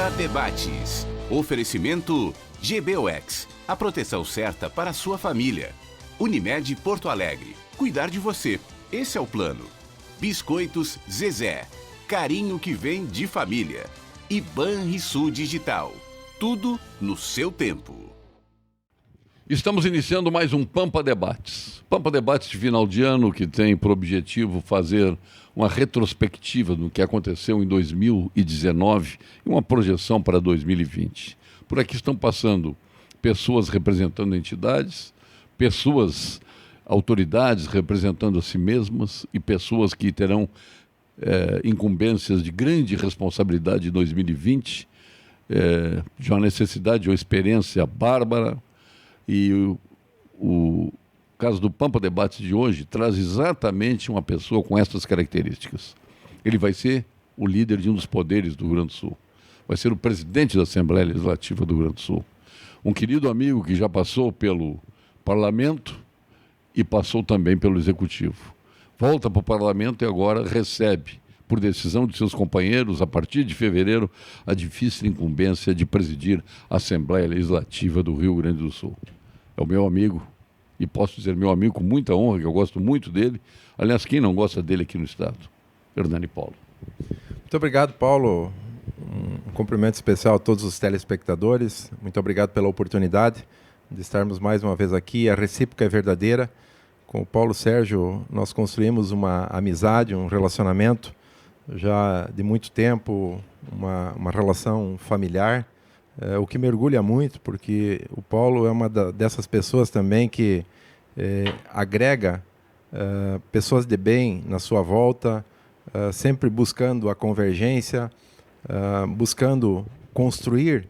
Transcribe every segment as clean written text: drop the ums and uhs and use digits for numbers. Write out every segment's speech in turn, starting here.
Pampa Debates. Oferecimento GBUX, a proteção certa para a sua família. Unimed Porto Alegre, cuidar de você, esse é o plano. Biscoitos Zezé, carinho que vem de família. E Banrisul Digital, tudo no seu tempo. Estamos iniciando mais um Pampa Debates. Pampa Debates de final de ano, que tem por objetivo fazer uma retrospectiva do que aconteceu em 2019 e uma projeção para 2020. Por aqui estão passando pessoas representando entidades, pessoas, autoridades representando a si mesmas e pessoas que terão incumbências de grande responsabilidade em 2020, de uma necessidade, de uma experiência bárbara. E o caso do Pampa Debates de hoje traz exatamente uma pessoa com essas características. Ele vai ser o líder de um dos poderes do Rio Grande do Sul. Vai ser o presidente da Assembleia Legislativa do Rio Grande do Sul. Um querido amigo que já passou pelo Parlamento e passou também pelo Executivo. Volta para o Parlamento e agora recebe, por decisão de seus companheiros, a partir de fevereiro, a difícil incumbência de presidir a Assembleia Legislativa do Rio Grande do Sul. É o meu amigo, e posso dizer meu amigo com muita honra, que eu gosto muito dele. Aliás, quem não gosta dele aqui no Estado? Hernani Paulo. Muito obrigado, Paulo. Um cumprimento especial a todos os telespectadores. Muito obrigado pela oportunidade de estarmos mais uma vez aqui. A recíproca é verdadeira. Com o Paulo Sérgio, nós construímos uma amizade, um relacionamento já de muito tempo, uma relação familiar, o que me orgulha muito, porque o Paulo é uma dessas pessoas também que agrega pessoas de bem na sua volta, sempre buscando a convergência, buscando construir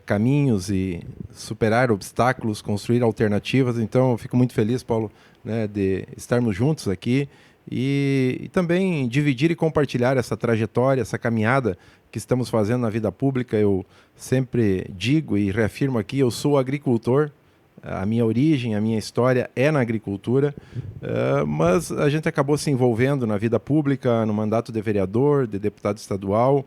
caminhos e superar obstáculos, construir alternativas. Então, eu fico muito feliz, Paulo, né, de estarmos juntos aqui e também dividir e compartilhar essa trajetória, essa caminhada que estamos fazendo na vida pública. Eu sempre digo e reafirmo aqui, eu sou agricultor, a minha origem, a minha história é na agricultura, mas a gente acabou se envolvendo na vida pública, no mandato de vereador, de deputado estadual,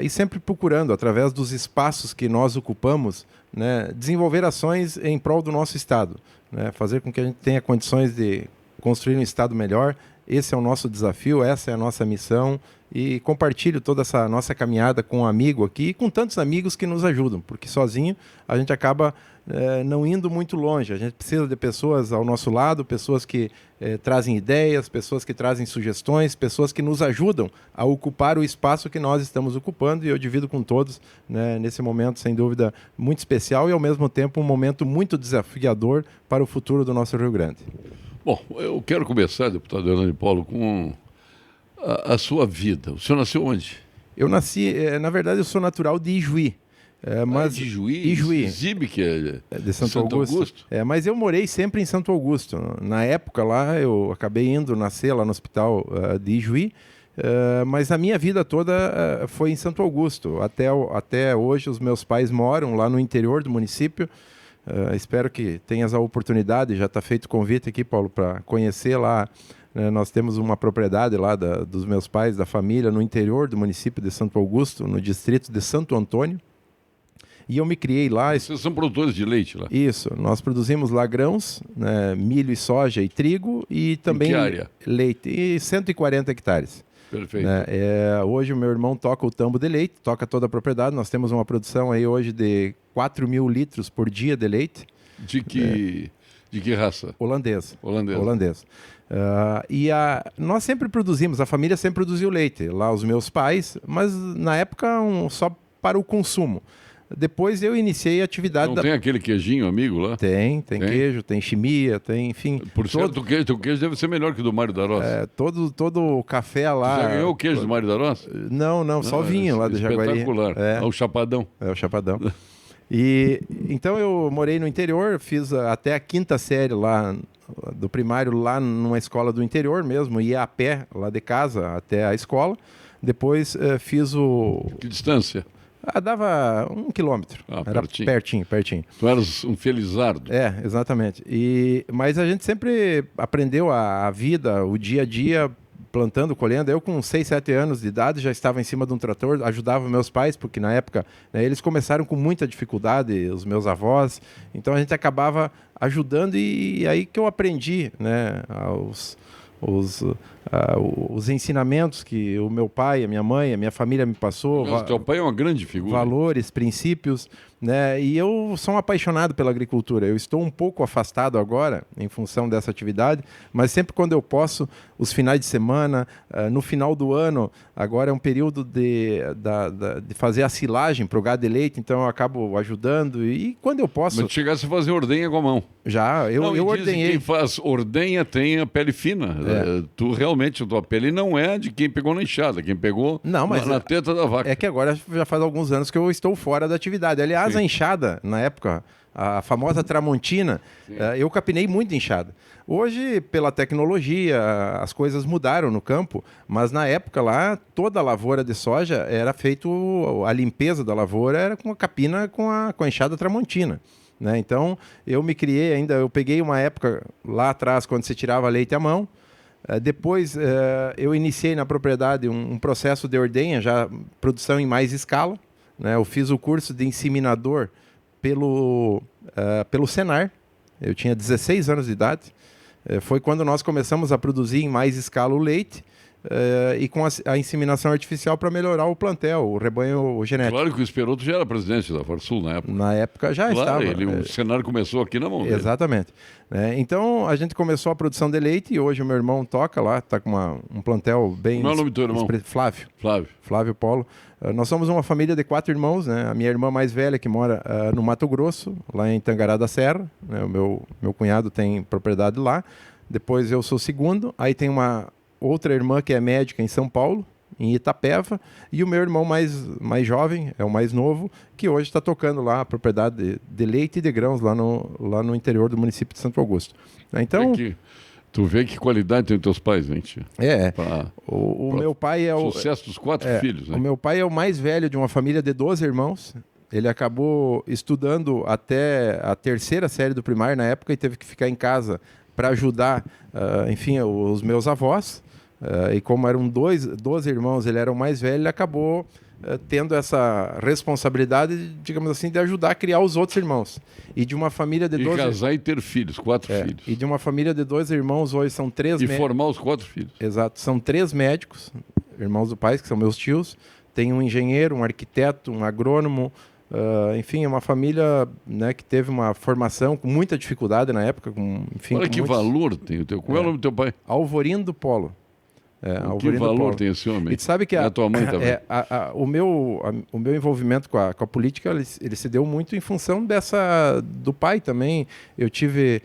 e sempre procurando, através dos espaços que nós ocupamos, né, desenvolver ações em prol do nosso Estado, né, fazer com que a gente tenha condições de construir um Estado melhor. Esse é o nosso desafio, essa é a nossa missão, e compartilho toda essa nossa caminhada com um amigo aqui e com tantos amigos que nos ajudam, porque sozinho a gente acaba não indo muito longe. A gente precisa de pessoas ao nosso lado, pessoas que trazem ideias, pessoas que trazem sugestões, pessoas que nos ajudam a ocupar o espaço que nós estamos ocupando, e eu divido com todos, né, nesse momento, sem dúvida, muito especial e, ao mesmo tempo, um momento muito desafiador para o futuro do nosso Rio Grande. Bom, eu quero começar, deputado Hernani Paulo, com a sua vida. O senhor nasceu onde? Eu nasci, na verdade, eu sou natural de Ijuí. Mas de Ijuí? Ijuí. Zibe, que é de Santo Augusto. Mas eu morei sempre em Santo Augusto. Na época lá, eu acabei indo nascer lá no hospital de Ijuí, mas a minha vida toda foi em Santo Augusto. Até hoje, os meus pais moram lá no interior do município. Espero que tenhas a oportunidade, já está feito o convite aqui, Paulo, para conhecer lá. Nós temos uma propriedade lá dos meus pais, da família, no interior do município de Santo Augusto, no distrito de Santo Antônio. E eu me criei lá. Vocês são produtores de leite lá? Isso, nós produzimos lá grãos, né, milho e soja e trigo, e também leite, e 140 hectares. Perfeito. Hoje o meu irmão toca o tambo de leite, toca toda a propriedade. Nós temos uma produção aí hoje de 4.000 litros por dia de leite. De que raça? Holandês. Nós sempre produzimos, a família sempre produziu leite, lá os meus pais, mas na época só para o consumo. Depois eu iniciei a atividade... Não tem aquele queijinho amigo lá? Tem queijo, tem chimia, tem, enfim... Por certo, o queijo deve ser melhor que o do Mário da Roça. Todo o café lá... Você já ganhou o queijo do Mário da Roça? Não, só vinho lá do Jaguari. Espetacular. É o Chapadão. É o Chapadão. E então eu morei no interior, fiz até a 5ª série lá, do primário, lá numa escola do interior mesmo, ia a pé lá de casa até a escola. Depois fiz o... Que distância? Dava 1 quilômetro. Era pertinho. Tu eras um felizardo. Exatamente. Mas a gente sempre aprendeu a vida, o dia a dia, plantando, colhendo. Eu com 6, 7 anos de idade já estava em cima de um trator, ajudava meus pais, porque na época, né, eles começaram com muita dificuldade, os meus avós, então a gente acabava ajudando e aí que eu aprendi, né, os ensinamentos que o meu pai, a minha mãe, a minha família me passou. Mas teu pai é uma grande figura. Valores, princípios, né? E eu sou um apaixonado pela agricultura. Eu estou um pouco afastado agora em função dessa atividade, mas sempre quando eu posso, os finais de semana, no final do ano, agora é um período de fazer a silagem para o gado de leite, então eu acabo ajudando e quando eu posso... Mas chegasse a fazer ordenha com a mão. Já, eu ordenhei. Quem faz ordenha tem a pele fina. Tu realmente, a tua pele não é de quem pegou na enxada, quem pegou na teta da vaca. É que agora já faz alguns anos que eu estou fora da atividade. Aliás, a enxada, na época, a famosa Tramontina, eu capinei muito enxada. Hoje, pela tecnologia, as coisas mudaram no campo, mas na época lá, toda a lavoura de soja era feito, a limpeza da lavoura era com a capina com a enxada Tramontina. Né? Então, eu me criei ainda, eu peguei uma época lá atrás, quando você tirava leite à mão. Depois, eu iniciei na propriedade um processo de ordenha, já produção em mais escala. Né? Eu fiz o curso de inseminador pelo Senar. Eu tinha 16 anos de idade. Foi quando nós começamos a produzir em mais escala o leite e com a inseminação artificial para melhorar o plantel, o rebanho genético. Claro que o Esperoto já era presidente da Farsul na época. Na época já estava. O cenário começou aqui na mão dele. Exatamente. Então, a gente começou a produção de leite e hoje o meu irmão toca lá, está com um plantel bem... Qual é o nome do teu irmão? Flávio. Flávio Polo. Nós somos uma família de 4 irmãos, né? A minha irmã mais velha que mora no Mato Grosso, lá em Tangará da Serra. Né? O meu cunhado tem propriedade lá. Depois eu sou o segundo. Aí tem uma outra irmã que é médica em São Paulo, em Itapeva, e o meu irmão mais jovem, é o mais novo, que hoje está tocando lá a propriedade de leite e de grãos lá no interior do município de Santo Augusto. Então, tu vê que qualidade tem os teus pais, gente. O meu pai é o... Sucesso dos 4 filhos. Né? O meu pai é o mais velho de uma família de 12 irmãos. Ele acabou estudando até a 3ª série do primário na época e teve que ficar em casa para ajudar, enfim, os meus avós. E como eram 12 irmãos, ele era o mais velho, ele acabou tendo essa responsabilidade, digamos assim, de ajudar a criar os outros irmãos. E de uma família de 12... E casar e ter filhos, 4 filhos. E de uma família de 12 irmãos, hoje são 3... E formar os 4 filhos. Exato. São 3 médicos, irmãos do pai, que são meus tios. Tem um engenheiro, um arquiteto, um agrônomo... enfim, é uma família, né, que teve uma formação com muita dificuldade na época. Olha que valor tem o teu... Qual é o nome do teu pai? Alvorindo Polo. Que valor tem esse homem? E tu sabe que a tua mãe também. O meu envolvimento com a política, ele se deu muito em função do pai também. Eu tive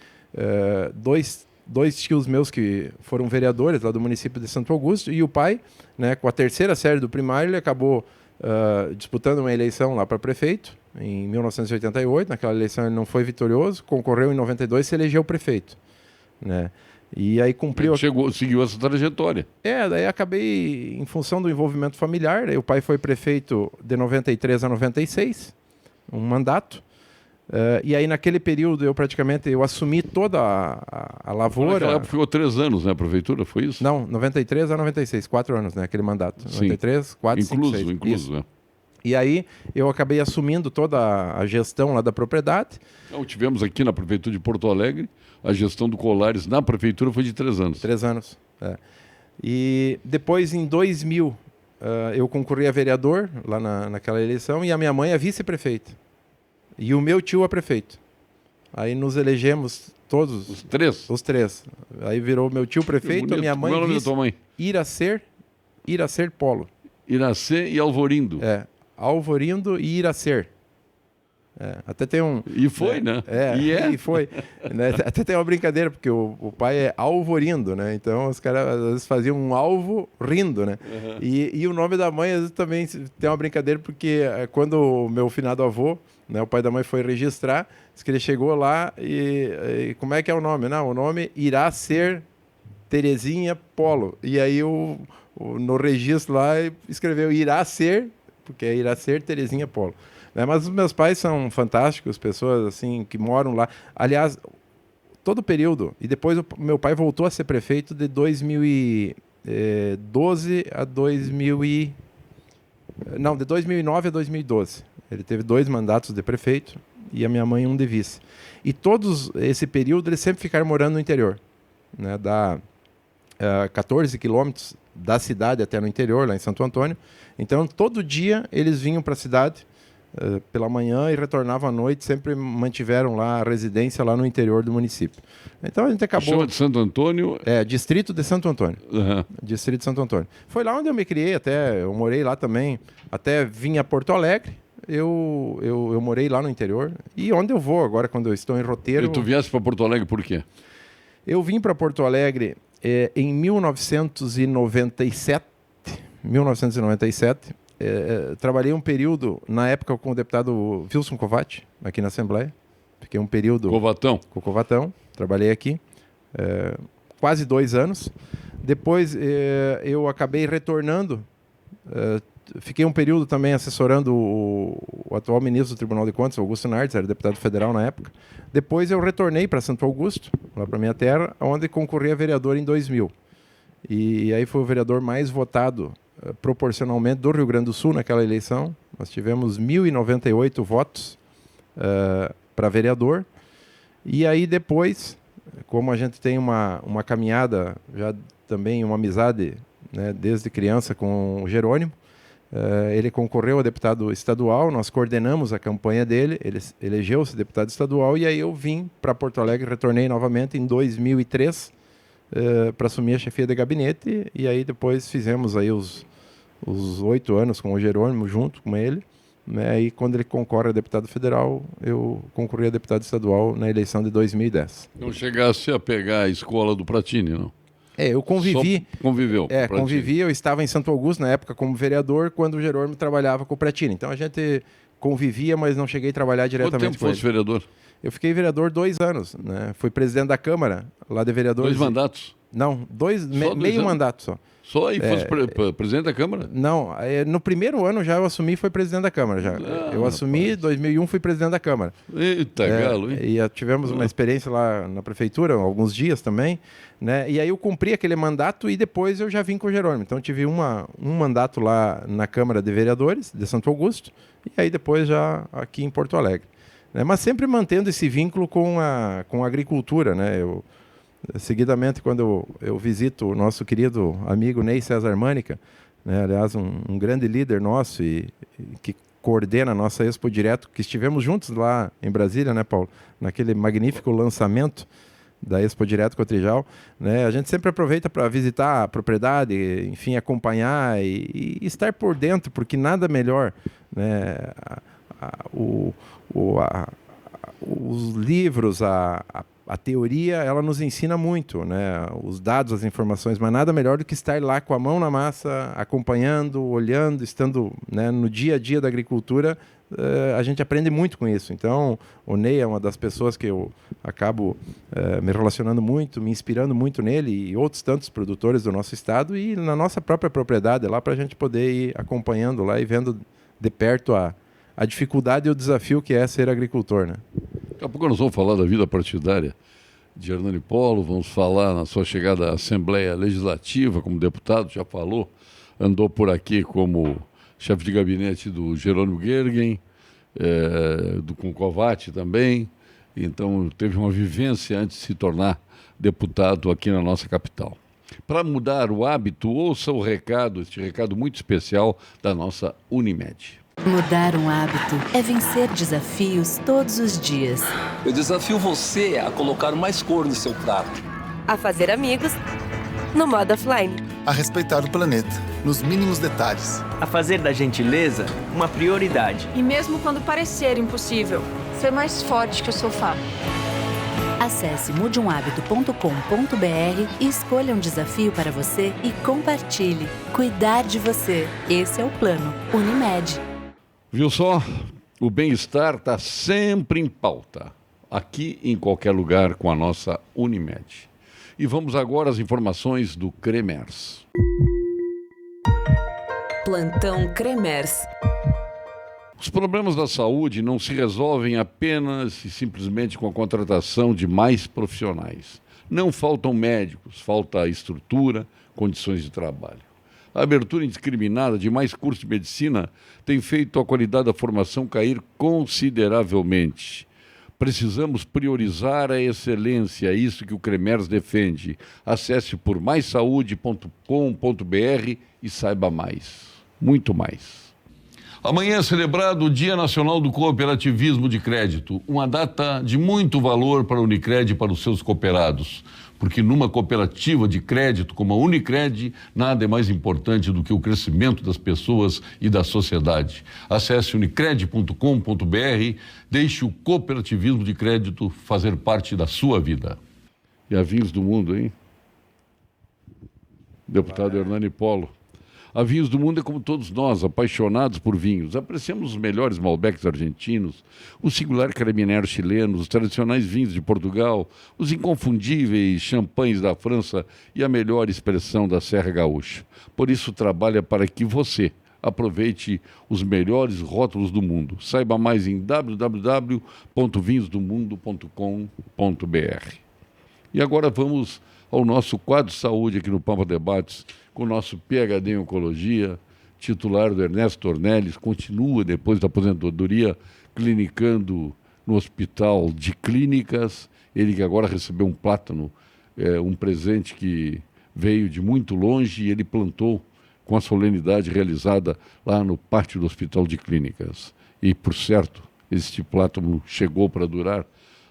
dois tios meus que foram vereadores lá do município de Santo Augusto, e o pai, né, com a 3ª série do primário, ele acabou disputando uma eleição lá para prefeito, em 1988. Naquela eleição ele não foi vitorioso, concorreu em 92 e se elegeu prefeito. Né? E aí cumpriu... Seguiu essa trajetória. Daí acabei, em função do envolvimento familiar, o pai foi prefeito de 93 a 96, um mandato. E aí naquele período eu assumi toda a lavoura. Naquela época ficou 3 anos, né, a prefeitura, foi isso? Não, 93 a 96, 4 anos, né, aquele mandato. Sim. 93, 4, 5, 6. Incluso, né? E aí eu acabei assumindo toda a gestão lá da propriedade. Então, tivemos aqui na prefeitura de Porto Alegre, a gestão do Colares na prefeitura foi de 3 anos. 3 anos, E depois, em 2000, eu concorri a vereador lá naquela eleição, e a minha mãe a vice-prefeita. E o meu tio a prefeito. Aí nos elegemos todos. Os 3? Os 3. Aí virou meu tio prefeito, a minha mãe vice. Qual é o nome da tua mãe? Iracer Polo. Iracer e Alvorindo. Alvorindo e Iracer. Até tem um... E foi, né? E foi. Né? Até tem uma brincadeira, porque o pai é Alvorindo, né? Então os caras às vezes faziam um alvo rindo, né? Uhum. E o nome da mãe às vezes também tem uma brincadeira, porque quando o meu finado avô, né, o pai da mãe foi registrar, disse que ele chegou lá e como é que é o nome? Não, o nome irá ser Terezinha Polo. E aí no registro lá escreveu irá ser, porque irá ser Terezinha Polo. Mas os meus pais são fantásticos, pessoas assim que moram lá. Aliás, todo o período, e depois o meu pai voltou a ser prefeito de 2000 12 a 2000 e... Não, de 2009 a 2012. Ele teve 2 mandatos de prefeito e a minha mãe um de vice. E todos esse período eles sempre ficaram morando no interior, né? Dá 14 quilômetros da cidade até no interior, lá em Santo Antônio. Então, todo dia eles vinham para a cidade pela manhã e retornavam à noite, sempre mantiveram lá a residência lá no interior do município. Então, a gente acabou... Chama de Santo Antônio? Distrito de Santo Antônio. Uhum. Distrito de Santo Antônio. Foi lá onde eu me criei, eu morei lá também, até vim a Porto Alegre. Eu morei lá no interior. E onde eu vou agora, quando eu estou em roteiro... E tu viesse para Porto Alegre por quê? Eu vim para Porto Alegre em 1997. Trabalhei um período, na época, com o deputado Wilson Covatti, aqui na Assembleia. Fiquei um período... Covatão. Com o Covatão. Trabalhei aqui. Quase 2 anos. Depois, eu acabei retornando... Fiquei um período também assessorando o atual ministro do Tribunal de Contas, Augusto Nardes, era deputado federal na época. Depois eu retornei para Santo Augusto, lá para minha terra, onde concorri a vereador em 2000. E aí foi o vereador mais votado proporcionalmente do Rio Grande do Sul naquela eleição. Nós tivemos 1.098 votos para vereador. E aí depois, como a gente tem uma caminhada, já também uma amizade, né, desde criança com o Jerônimo, ele concorreu a deputado estadual, nós coordenamos a campanha dele, ele elegeu-se deputado estadual e aí eu vim para Porto Alegre, retornei novamente em 2003 para assumir a chefia de gabinete e aí depois fizemos aí os 8 anos com o Jerônimo junto com ele, né, e quando ele concorre a deputado federal, eu concorri a deputado estadual na eleição de 2010. Não chegasse a pegar a escola do Pratini, não? Eu convivi. Só conviveu. Convivi. Eu estava em Santo Augusto na época como vereador, quando o Jerônimo trabalhava com o Pratini. Então a gente convivia, mas não cheguei a trabalhar diretamente com ele. Quanto tempo fosse vereador? Eu fiquei vereador 2 anos, né? Fui presidente da Câmara, lá de vereadores. 2 mandatos? Não, meio mandato só. Só e fosse presidente da Câmara? Não, no primeiro ano já eu assumi e fui presidente da Câmara. Eu assumi, em 2001 fui presidente da Câmara. Eita, galo, hein? E tivemos uma experiência lá na prefeitura, alguns dias também, né? E aí eu cumpri aquele mandato e depois eu já vim com o Jerônimo. Então tive um mandato lá na Câmara de Vereadores de Santo Augusto e aí depois já aqui em Porto Alegre. Né? Mas sempre mantendo esse vínculo com a agricultura, né? Seguidamente, quando eu visito o nosso querido amigo Ney César Mânica, né, aliás, um grande líder nosso e que coordena a nossa Expo Direto, que estivemos juntos lá em Brasília, né, Paulo? Naquele magnífico lançamento da Expo Direto Cotrijal, né? A gente sempre aproveita para visitar a propriedade, enfim, acompanhar e estar por dentro, porque nada melhor, né? Os livros, a teoria, ela nos ensina muito, né? Os dados, as informações, mas nada melhor do que estar lá com a mão na massa, acompanhando, olhando, estando, né, no dia a dia da agricultura. A gente aprende muito com isso. Então, o Ney é uma das pessoas que eu acabo me relacionando muito, me inspirando muito nele e outros tantos produtores do nosso estado e na nossa própria propriedade lá para a gente poder ir acompanhando lá e vendo de perto a dificuldade e o desafio que é ser agricultor, né? Daqui a pouco nós vamos falar da vida partidária de Hernani Polo, vamos falar na sua chegada à Assembleia Legislativa como deputado, já falou, andou por aqui como chefe de gabinete do Jerônimo Gergen, com Covatti também, então teve uma vivência antes de se tornar deputado aqui na nossa capital. Para mudar o hábito, ouça este recado muito especial da nossa Unimed. Mudar um hábito é vencer desafios todos os dias. Eu desafio você a colocar mais cor no seu prato. A fazer amigos no modo offline. A respeitar o planeta, nos mínimos detalhes. A fazer da gentileza uma prioridade. E mesmo quando parecer impossível, ser mais forte que o sofá. Acesse mudeumhabito.com.br e escolha um desafio para você e compartilhe. Cuidar de você. Esse é o plano Unimed. Viu só? O bem-estar está sempre em pauta, aqui em qualquer lugar com a nossa Unimed. E vamos agora às informações do Cremers. Plantão Cremers. Os problemas da saúde não se resolvem apenas e simplesmente com a contratação de mais profissionais. Não faltam médicos, falta estrutura, condições de trabalho. A abertura indiscriminada de mais cursos de medicina tem feito a qualidade da formação cair consideravelmente. Precisamos priorizar a excelência, é isso que o CREMERS defende. Acesse por maissaude.com.br e saiba mais, muito mais. Amanhã é celebrado o Dia Nacional do Cooperativismo de Crédito, uma data de muito valor para a Unicred e para os seus cooperados, porque numa cooperativa de crédito como a Unicred, nada é mais importante do que o crescimento das pessoas e da sociedade. Acesse unicred.com.br, deixe o cooperativismo de crédito fazer parte da sua vida. E a Vinhos do Mundo, hein? Deputado Hernani Polo. A Vinhos do Mundo é como todos nós, apaixonados por vinhos. Apreciamos os melhores Malbecs argentinos, o singular Carabiniero chileno, os tradicionais vinhos de Portugal, os inconfundíveis champanhes da França e a melhor expressão da Serra Gaúcha. Por isso, trabalha para que você aproveite os melhores rótulos do mundo. Saiba mais em www.vinhosdomundo.com.br. E agora vamos ao nosso quadro Saúde aqui no Pampa Debates, com o nosso PhD em Oncologia, titular do Ernesto Ornelis, continua depois da aposentadoria clinicando no Hospital de Clínicas, ele que agora recebeu um plátano, um presente que veio de muito longe e ele plantou com a solenidade realizada lá no pátio do Hospital de Clínicas. E, por certo, este plátano chegou para durar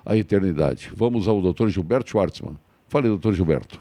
a eternidade. Vamos ao Dr. Gilberto Schwartzman. Fale, doutor Gilberto.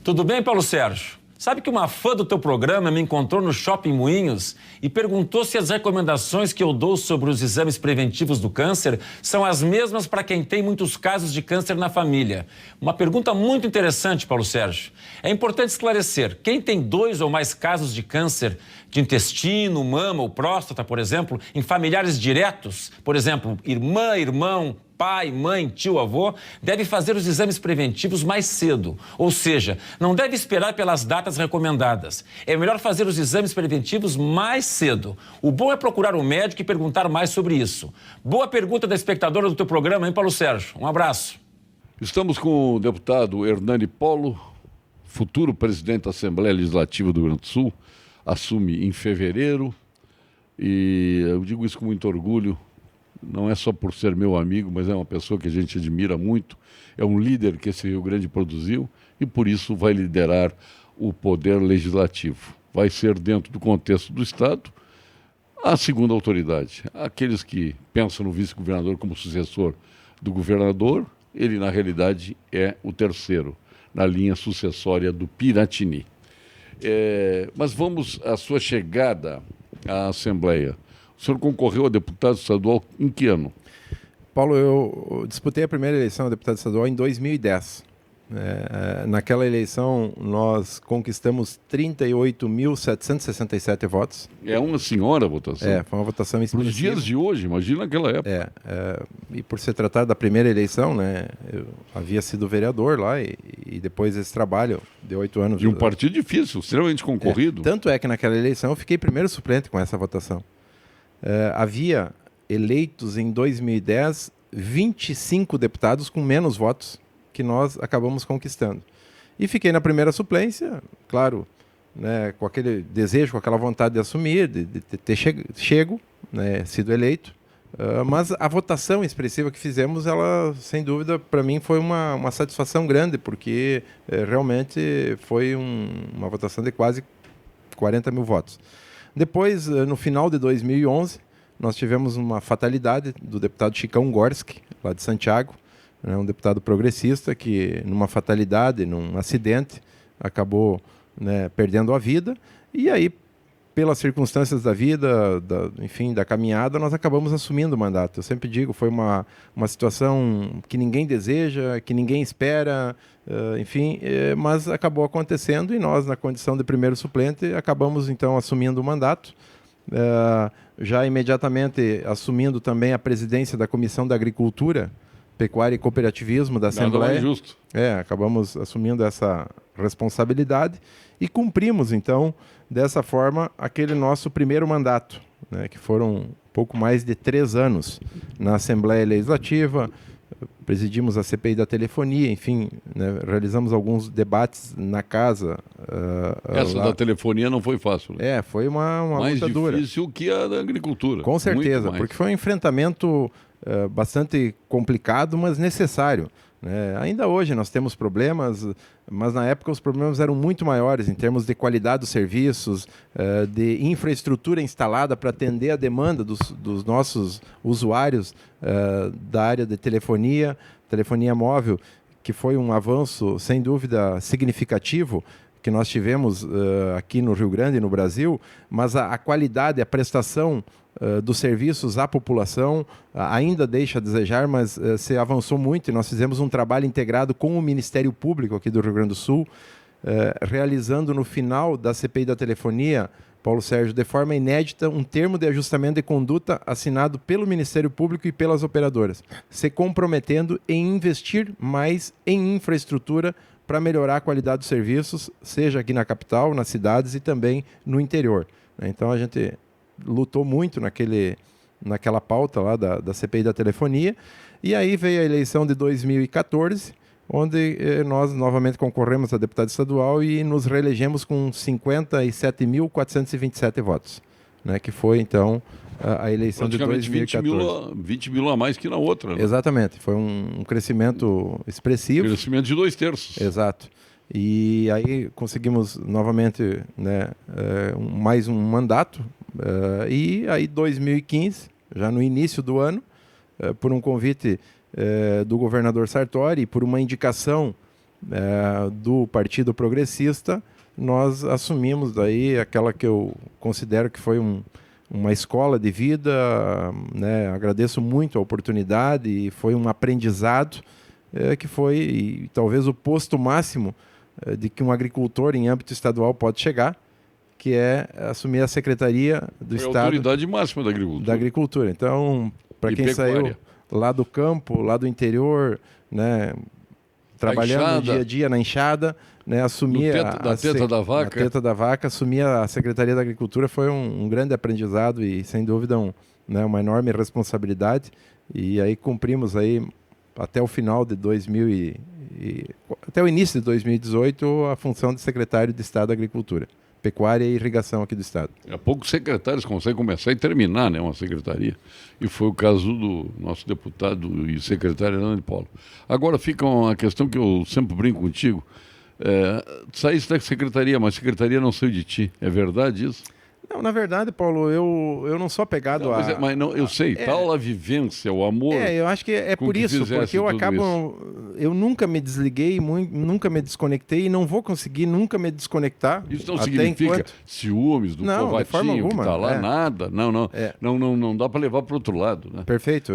Tudo bem, Paulo Sérgio? Sabe que uma fã do teu programa me encontrou no Shopping Moinhos e perguntou se as recomendações que eu dou sobre os exames preventivos do câncer são as mesmas para quem tem muitos casos de câncer na família. Uma pergunta muito interessante, Paulo Sérgio. É importante esclarecer, quem tem 2 ou mais casos de câncer de intestino, mama ou próstata, por exemplo, em familiares diretos, por exemplo, irmã, irmão, pai, mãe, tio, avô, deve fazer os exames preventivos mais cedo. Ou seja, não deve esperar pelas datas recomendadas. É melhor fazer os exames preventivos mais cedo. O bom é procurar um médico e perguntar mais sobre isso. Boa pergunta da espectadora do teu programa, hein, Paulo Sérgio? Um abraço. Estamos com o deputado Hernani Polo, futuro presidente da Assembleia Legislativa do Rio Grande do Sul, assume em fevereiro e eu digo isso com muito orgulho. Não é só por ser meu amigo, mas é uma pessoa que a gente admira muito. É um líder que esse Rio Grande produziu e, por isso, vai liderar o poder legislativo. Vai ser, dentro do contexto do Estado, a segunda autoridade. Aqueles que pensam no vice-governador como sucessor do governador, ele, na realidade, é o terceiro, na linha sucessória do Piratini. Mas vamos à sua chegada à Assembleia. O senhor concorreu a deputado estadual em que ano? Paulo, eu disputei a primeira eleição a deputado estadual em 2010. Naquela eleição, nós conquistamos 38.767 votos. É uma senhora votação? Foi uma votação expressiva. Nos dias de hoje, imagina naquela época. E por se tratar da primeira eleição, né, eu havia sido vereador lá e depois esse trabalho de 8 anos. De um partido difícil, extremamente concorrido. Tanto é que naquela eleição eu fiquei primeiro suplente com essa votação. Havia eleitos em 2010 25 deputados com menos votos que nós acabamos conquistando. E fiquei na primeira suplência, claro, né, com aquele desejo, com aquela vontade de assumir, de ter chego, né, sido eleito. Mas a votação expressiva que fizemos, ela, sem dúvida, para mim foi uma satisfação grande, porque realmente foi uma votação de quase 40 mil votos. Depois, no final de 2011, nós tivemos uma fatalidade do deputado Chicão Gorski, lá de Santiago, né, um deputado progressista que, numa fatalidade, num acidente, acabou, né, perdendo a vida. E aí, pelas circunstâncias da vida, enfim, da caminhada, nós acabamos assumindo o mandato. Eu sempre digo, foi uma situação que ninguém deseja, que ninguém espera, enfim, mas acabou acontecendo e nós, na condição de primeiro suplente, acabamos, então, assumindo o mandato. Já imediatamente assumindo também a presidência da Comissão da Agricultura, Pecuária e Cooperativismo da Assembleia. Nada mais justo. Acabamos assumindo essa responsabilidade e cumprimos, então, dessa forma, aquele nosso primeiro mandato, né, que foram pouco mais de 3 anos na Assembleia Legislativa, presidimos a CPI da telefonia, enfim, né, realizamos alguns debates na casa. Essa da telefonia não foi fácil. Né? Foi uma mais luta dura. Mais difícil que a da agricultura. Com certeza, porque foi um enfrentamento bastante complicado, mas necessário. Ainda hoje nós temos problemas, mas na época os problemas eram muito maiores em termos de qualidade dos serviços, de infraestrutura instalada para atender a demanda dos nossos usuários da área de telefonia móvel, que foi um avanço sem dúvida significativo que nós tivemos aqui no Rio Grande e no Brasil, mas a qualidade, a prestação dos serviços à população ainda deixa a desejar, mas se avançou muito e nós fizemos um trabalho integrado com o Ministério Público aqui do Rio Grande do Sul, realizando no final da CPI da telefonia, Paulo Sérgio, de forma inédita, um termo de ajustamento de conduta assinado pelo Ministério Público e pelas operadoras, se comprometendo em investir mais em infraestrutura para melhorar a qualidade dos serviços, seja aqui na capital, nas cidades e também no interior. Então a gente lutou muito naquela pauta lá da CPI da telefonia, e aí veio a eleição de 2014, onde nós novamente concorremos a deputado estadual e nos reelegemos com 57.427 votos, né, que foi então a eleição de 2014. 20 mil a mais que na outra. Né? Exatamente, foi um crescimento expressivo. Crescimento de 2/3. Exato. E aí conseguimos novamente, né, mais um mandato, e aí 2015, já no início do ano, por um convite do governador Sartori e por uma indicação do Partido Progressista, nós assumimos daí aquela que eu considero que foi uma escola de vida, né? Agradeço muito a oportunidade e foi um aprendizado que foi e talvez o posto máximo de que um agricultor em âmbito estadual pode chegar, que é assumir a Secretaria do Estado. A autoridade máxima da agricultura. Da agricultura. Então, para quem saiu lá do campo, lá do interior, né, trabalhando no dia a dia na enchada, né, assumir a teta da vaca, assumir a Secretaria da Agricultura foi um grande aprendizado e, sem dúvida, uma enorme responsabilidade. E aí cumprimos aí até o final de até o início de 2018 a função de secretário de Estado da Agricultura, Pecuária e Irrigação aqui do Estado. Poucos secretários conseguem começar e terminar, né, uma secretaria. E foi o caso do nosso deputado e secretário Hernando Paulo. Agora fica uma questão que eu sempre brinco contigo. Saíste da secretaria, mas a secretaria não saiu de ti. É verdade isso? Não, na verdade, Paulo, eu não sou apegado eu sei, tal a vivência, o amor... eu acho que é por isso, porque eu nunca me desliguei, nunca me desconectei e não vou conseguir nunca me desconectar. Isso não significa ciúmes do Covatinho que está lá, nada. Não dá para levar para o outro lado. Né? Perfeito.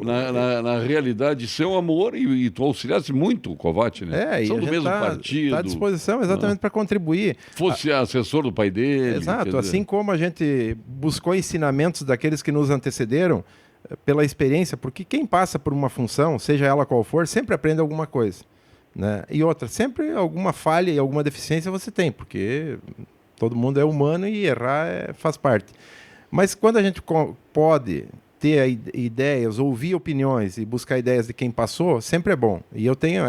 Na realidade, isso é um amor e tu auxiliaste muito o Covati, né? São do mesmo partido. Está à disposição exatamente para contribuir. Fosse assessor do pai dele. Exato. Assim como a gente buscou ensinamentos daqueles que nos antecederam pela experiência, porque quem passa por uma função, seja ela qual for, sempre aprende alguma coisa. Né? E outra, sempre alguma falha e alguma deficiência você tem, porque todo mundo é humano e errar faz parte. Mas quando a gente pode ter ideias, ouvir opiniões e buscar ideias de quem passou, sempre é bom. E eu tenho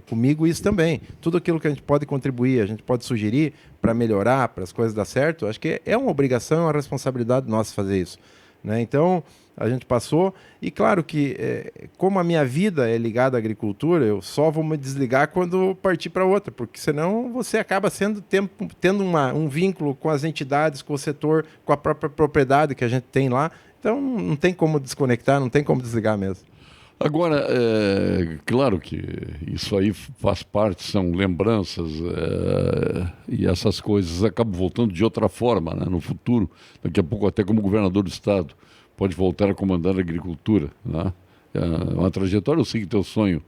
comigo isso também. Tudo aquilo que a gente pode contribuir, a gente pode sugerir para melhorar, para as coisas dar certo, acho que é uma obrigação, é uma responsabilidade nossa fazer isso. Né? Então, a gente passou. E claro que, como a minha vida é ligada à agricultura, eu só vou me desligar quando partir para outra, porque senão você acaba tendo um vínculo com as entidades, com o setor, com a própria propriedade que a gente tem lá. Então, não tem como desconectar, não tem como desligar mesmo. Agora, claro que isso aí faz parte, são lembranças, e essas coisas acabam voltando de outra forma, né, no futuro. Daqui a pouco, até como governador do Estado, pode voltar a comandar a agricultura. Né? Uma trajetória, eu sei que teu sonho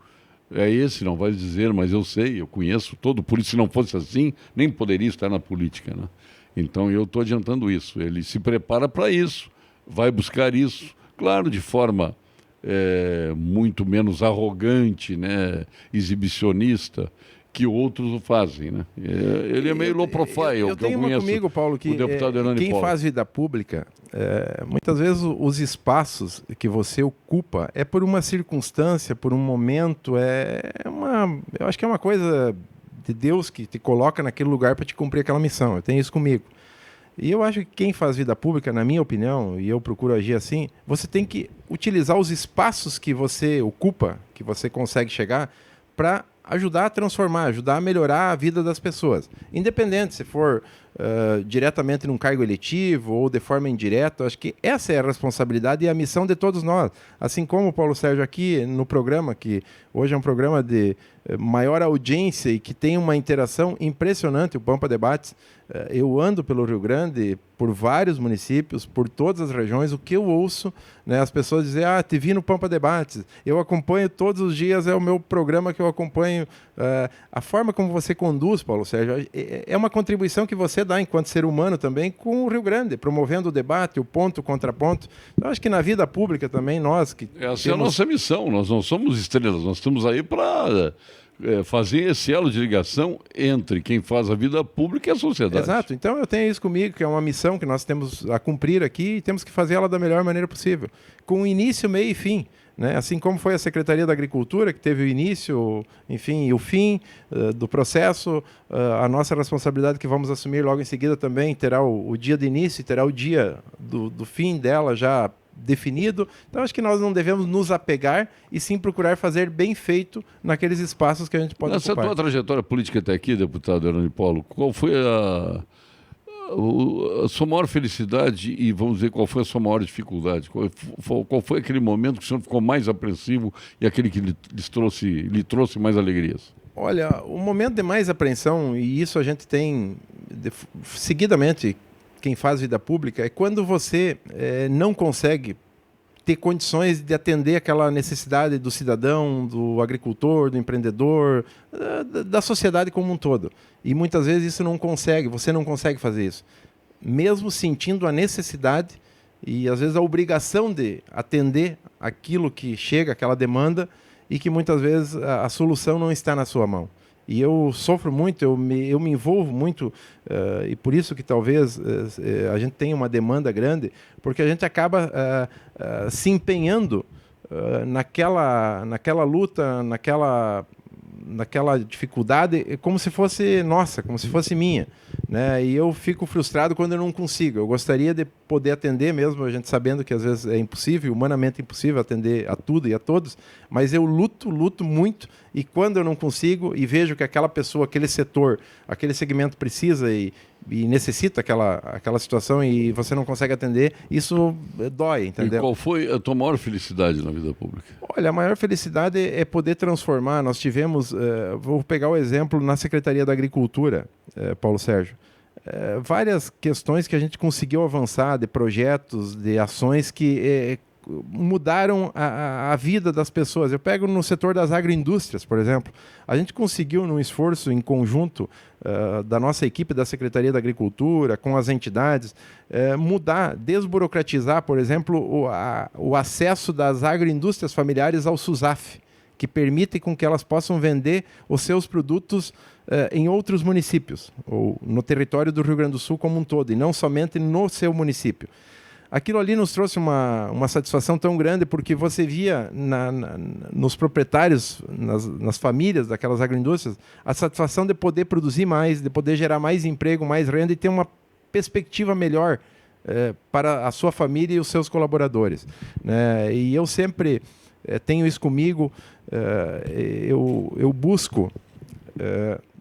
é esse, não vai dizer, mas eu sei, eu conheço todo, por isso, se não fosse assim, nem poderia estar na política. Né? Então, eu estou adiantando isso. Ele se prepara para isso. Vai buscar isso, claro, de forma muito menos arrogante, né, exibicionista, que outros o fazem, né? Ele é meio low profile. Eu tenho uma comigo, Paulo, que o deputado Hernani quem Paulo. faz vida pública, muitas vezes os espaços que você ocupa é por uma circunstância, por um momento, eu acho que é uma coisa de Deus que te coloca naquele lugar para te cumprir aquela missão. Eu tenho isso comigo. E eu acho que quem faz vida pública, na minha opinião, e eu procuro agir assim, você tem que utilizar os espaços que você ocupa, que você consegue chegar, para ajudar a transformar, ajudar a melhorar a vida das pessoas. Independente se for diretamente num cargo eletivo ou de forma indireta, acho que essa é a responsabilidade e a missão de todos nós. Assim como o Paulo Sérgio aqui no programa, que hoje é um programa de maior audiência e que tem uma interação impressionante, o Pampa Debates. Eu ando pelo Rio Grande, por vários municípios, por todas as regiões, o que eu ouço, né, as pessoas dizem, te vi no Pampa Debates, eu acompanho todos os dias, é o meu programa que eu acompanho. A forma como você conduz, Paulo Sérgio, é uma contribuição que você dá enquanto ser humano também com o Rio Grande, promovendo o debate, o ponto, o contraponto. Então, acho que na vida pública também, nós que essa é a nossa missão, nós não somos estrelas, nós estamos aí para fazer esse elo de ligação entre quem faz a vida pública e a sociedade. Exato. Então eu tenho isso comigo, que é uma missão que nós temos a cumprir aqui e temos que fazer ela da melhor maneira possível, com início, meio e fim. Né? Assim como foi a Secretaria da Agricultura, que teve o início, enfim, e o fim do processo, a nossa responsabilidade que vamos assumir logo em seguida também terá o dia de início e terá o dia do fim dela já definido. Então acho que nós não devemos nos apegar e sim procurar fazer bem feito naqueles espaços que a gente pode ocupar. Nessa tua trajetória política até aqui, deputado Hernani Paulo, qual foi a sua maior felicidade e, vamos dizer, qual foi a sua maior dificuldade? Qual foi aquele momento que o senhor ficou mais apreensivo e aquele que lhe trouxe mais alegrias? Olha, o momento de mais apreensão, e isso a gente tem seguidamente, quem faz vida pública, é quando você não consegue ter condições de atender aquela necessidade do cidadão, do agricultor, do empreendedor, da sociedade como um todo. E muitas vezes isso você não consegue fazer isso. Mesmo sentindo a necessidade e às vezes a obrigação de atender aquilo que chega, aquela demanda, e que muitas vezes a solução não está na sua mão. E eu sofro muito, eu me envolvo muito, e por isso que talvez a gente tenha uma demanda grande, porque a gente acaba se empenhando naquela luta, naquela dificuldade, como se fosse nossa, como se fosse minha. Né? E eu fico frustrado quando eu não consigo. Eu gostaria de poder atender mesmo, a gente sabendo que às vezes é impossível, humanamente impossível atender a tudo e a todos, mas eu luto muito, e quando eu não consigo e vejo que aquela pessoa, aquele setor, aquele segmento precisa e necessita aquela situação e você não consegue atender, isso dói, entendeu? E qual foi a tua maior felicidade na vida pública? Olha, a maior felicidade é poder transformar. Nós tivemos, vou pegar o exemplo na Secretaria da Agricultura, Paulo Sérgio, várias questões que a gente conseguiu avançar, de projetos, de ações que mudaram a vida das pessoas. Eu pego no setor das agroindústrias, por exemplo. A gente conseguiu, num esforço em conjunto da nossa equipe da Secretaria da Agricultura, com as entidades, mudar, desburocratizar, por exemplo, o acesso das agroindústrias familiares ao SUSAF, que permite com que elas possam vender os seus produtos em outros municípios, ou no território do Rio Grande do Sul como um todo, e não somente no seu município. Aquilo ali nos trouxe uma satisfação tão grande, porque você via nos proprietários, nas famílias daquelas agroindústrias, a satisfação de poder produzir mais, de poder gerar mais emprego, mais renda e ter uma perspectiva melhor para a sua família e os seus colaboradores. Né? E eu sempre tenho isso comigo, eu busco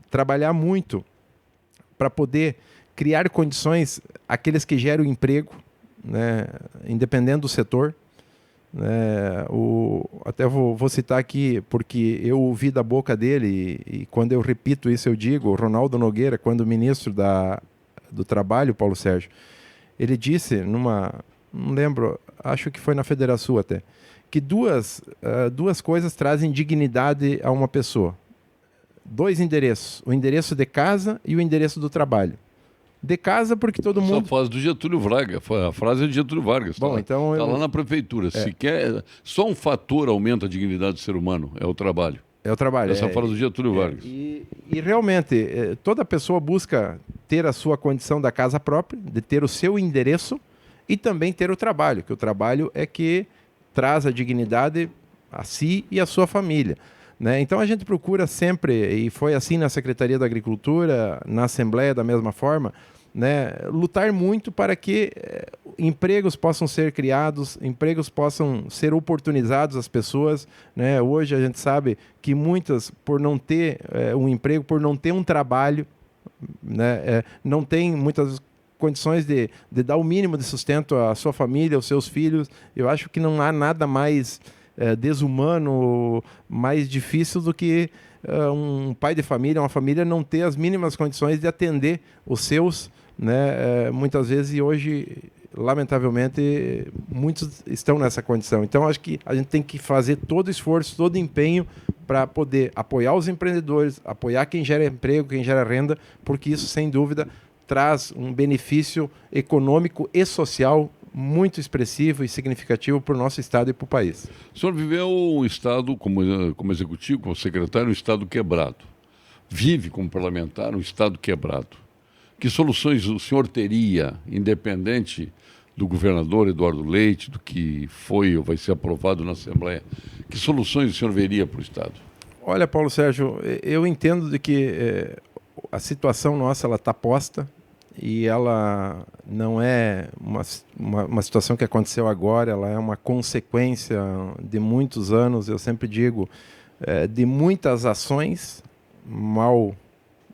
trabalhar muito para poder criar condições àqueles que geram emprego, né, independente do setor. Até vou citar aqui, porque eu ouvi da boca dele, e quando eu repito isso eu digo, o Ronaldo Nogueira, quando ministro do Trabalho, Paulo Sérgio, ele disse, não lembro, acho que foi na Federação até, que duas coisas trazem dignidade a uma pessoa. 2 endereços, o endereço de casa e o endereço do trabalho. De casa, porque todo mundo... Essa frase do Getúlio Vargas, a frase é de Getúlio Vargas. Bom, então tá lá na prefeitura. Se quer, só um fator aumenta a dignidade do ser humano, é o trabalho. É o trabalho. Essa fala do Getúlio Vargas. E realmente, toda pessoa busca ter a sua condição da casa própria, de ter o seu endereço e também ter o trabalho, que o trabalho é que traz a dignidade a si e a sua família. Né? Então a gente procura sempre, e foi assim na Secretaria da Agricultura, na Assembleia da mesma forma, né, lutar muito para que empregos possam ser criados, empregos possam ser oportunizados às pessoas. Né? Hoje a gente sabe que muitas, por não ter um emprego, por não ter um trabalho, né, não tem muitas condições de dar o mínimo de sustento à sua família, aos seus filhos. Eu acho que não há nada mais desumano, mais difícil do que um pai de família, uma família não ter as mínimas condições de atender os seus, né? Muitas vezes, e hoje, lamentavelmente, muitos estão nessa condição. Então, acho que a gente tem que fazer todo o esforço, todo o empenho para poder apoiar os empreendedores, apoiar quem gera emprego, quem gera renda, porque isso, sem dúvida, traz um benefício econômico e social muito expressivo e significativo para o nosso Estado e para o país. O senhor viveu um Estado, como executivo, como secretário, um Estado quebrado. Vive como parlamentar um Estado quebrado. Que soluções o senhor teria, independente do governador Eduardo Leite, do que foi ou vai ser aprovado na Assembleia, que soluções o senhor veria para o Estado? Olha, Paulo Sérgio, eu entendo de que a situação nossa está posta, e ela não é uma situação que aconteceu agora, ela é uma consequência de muitos anos, eu sempre digo, de muitas ações mal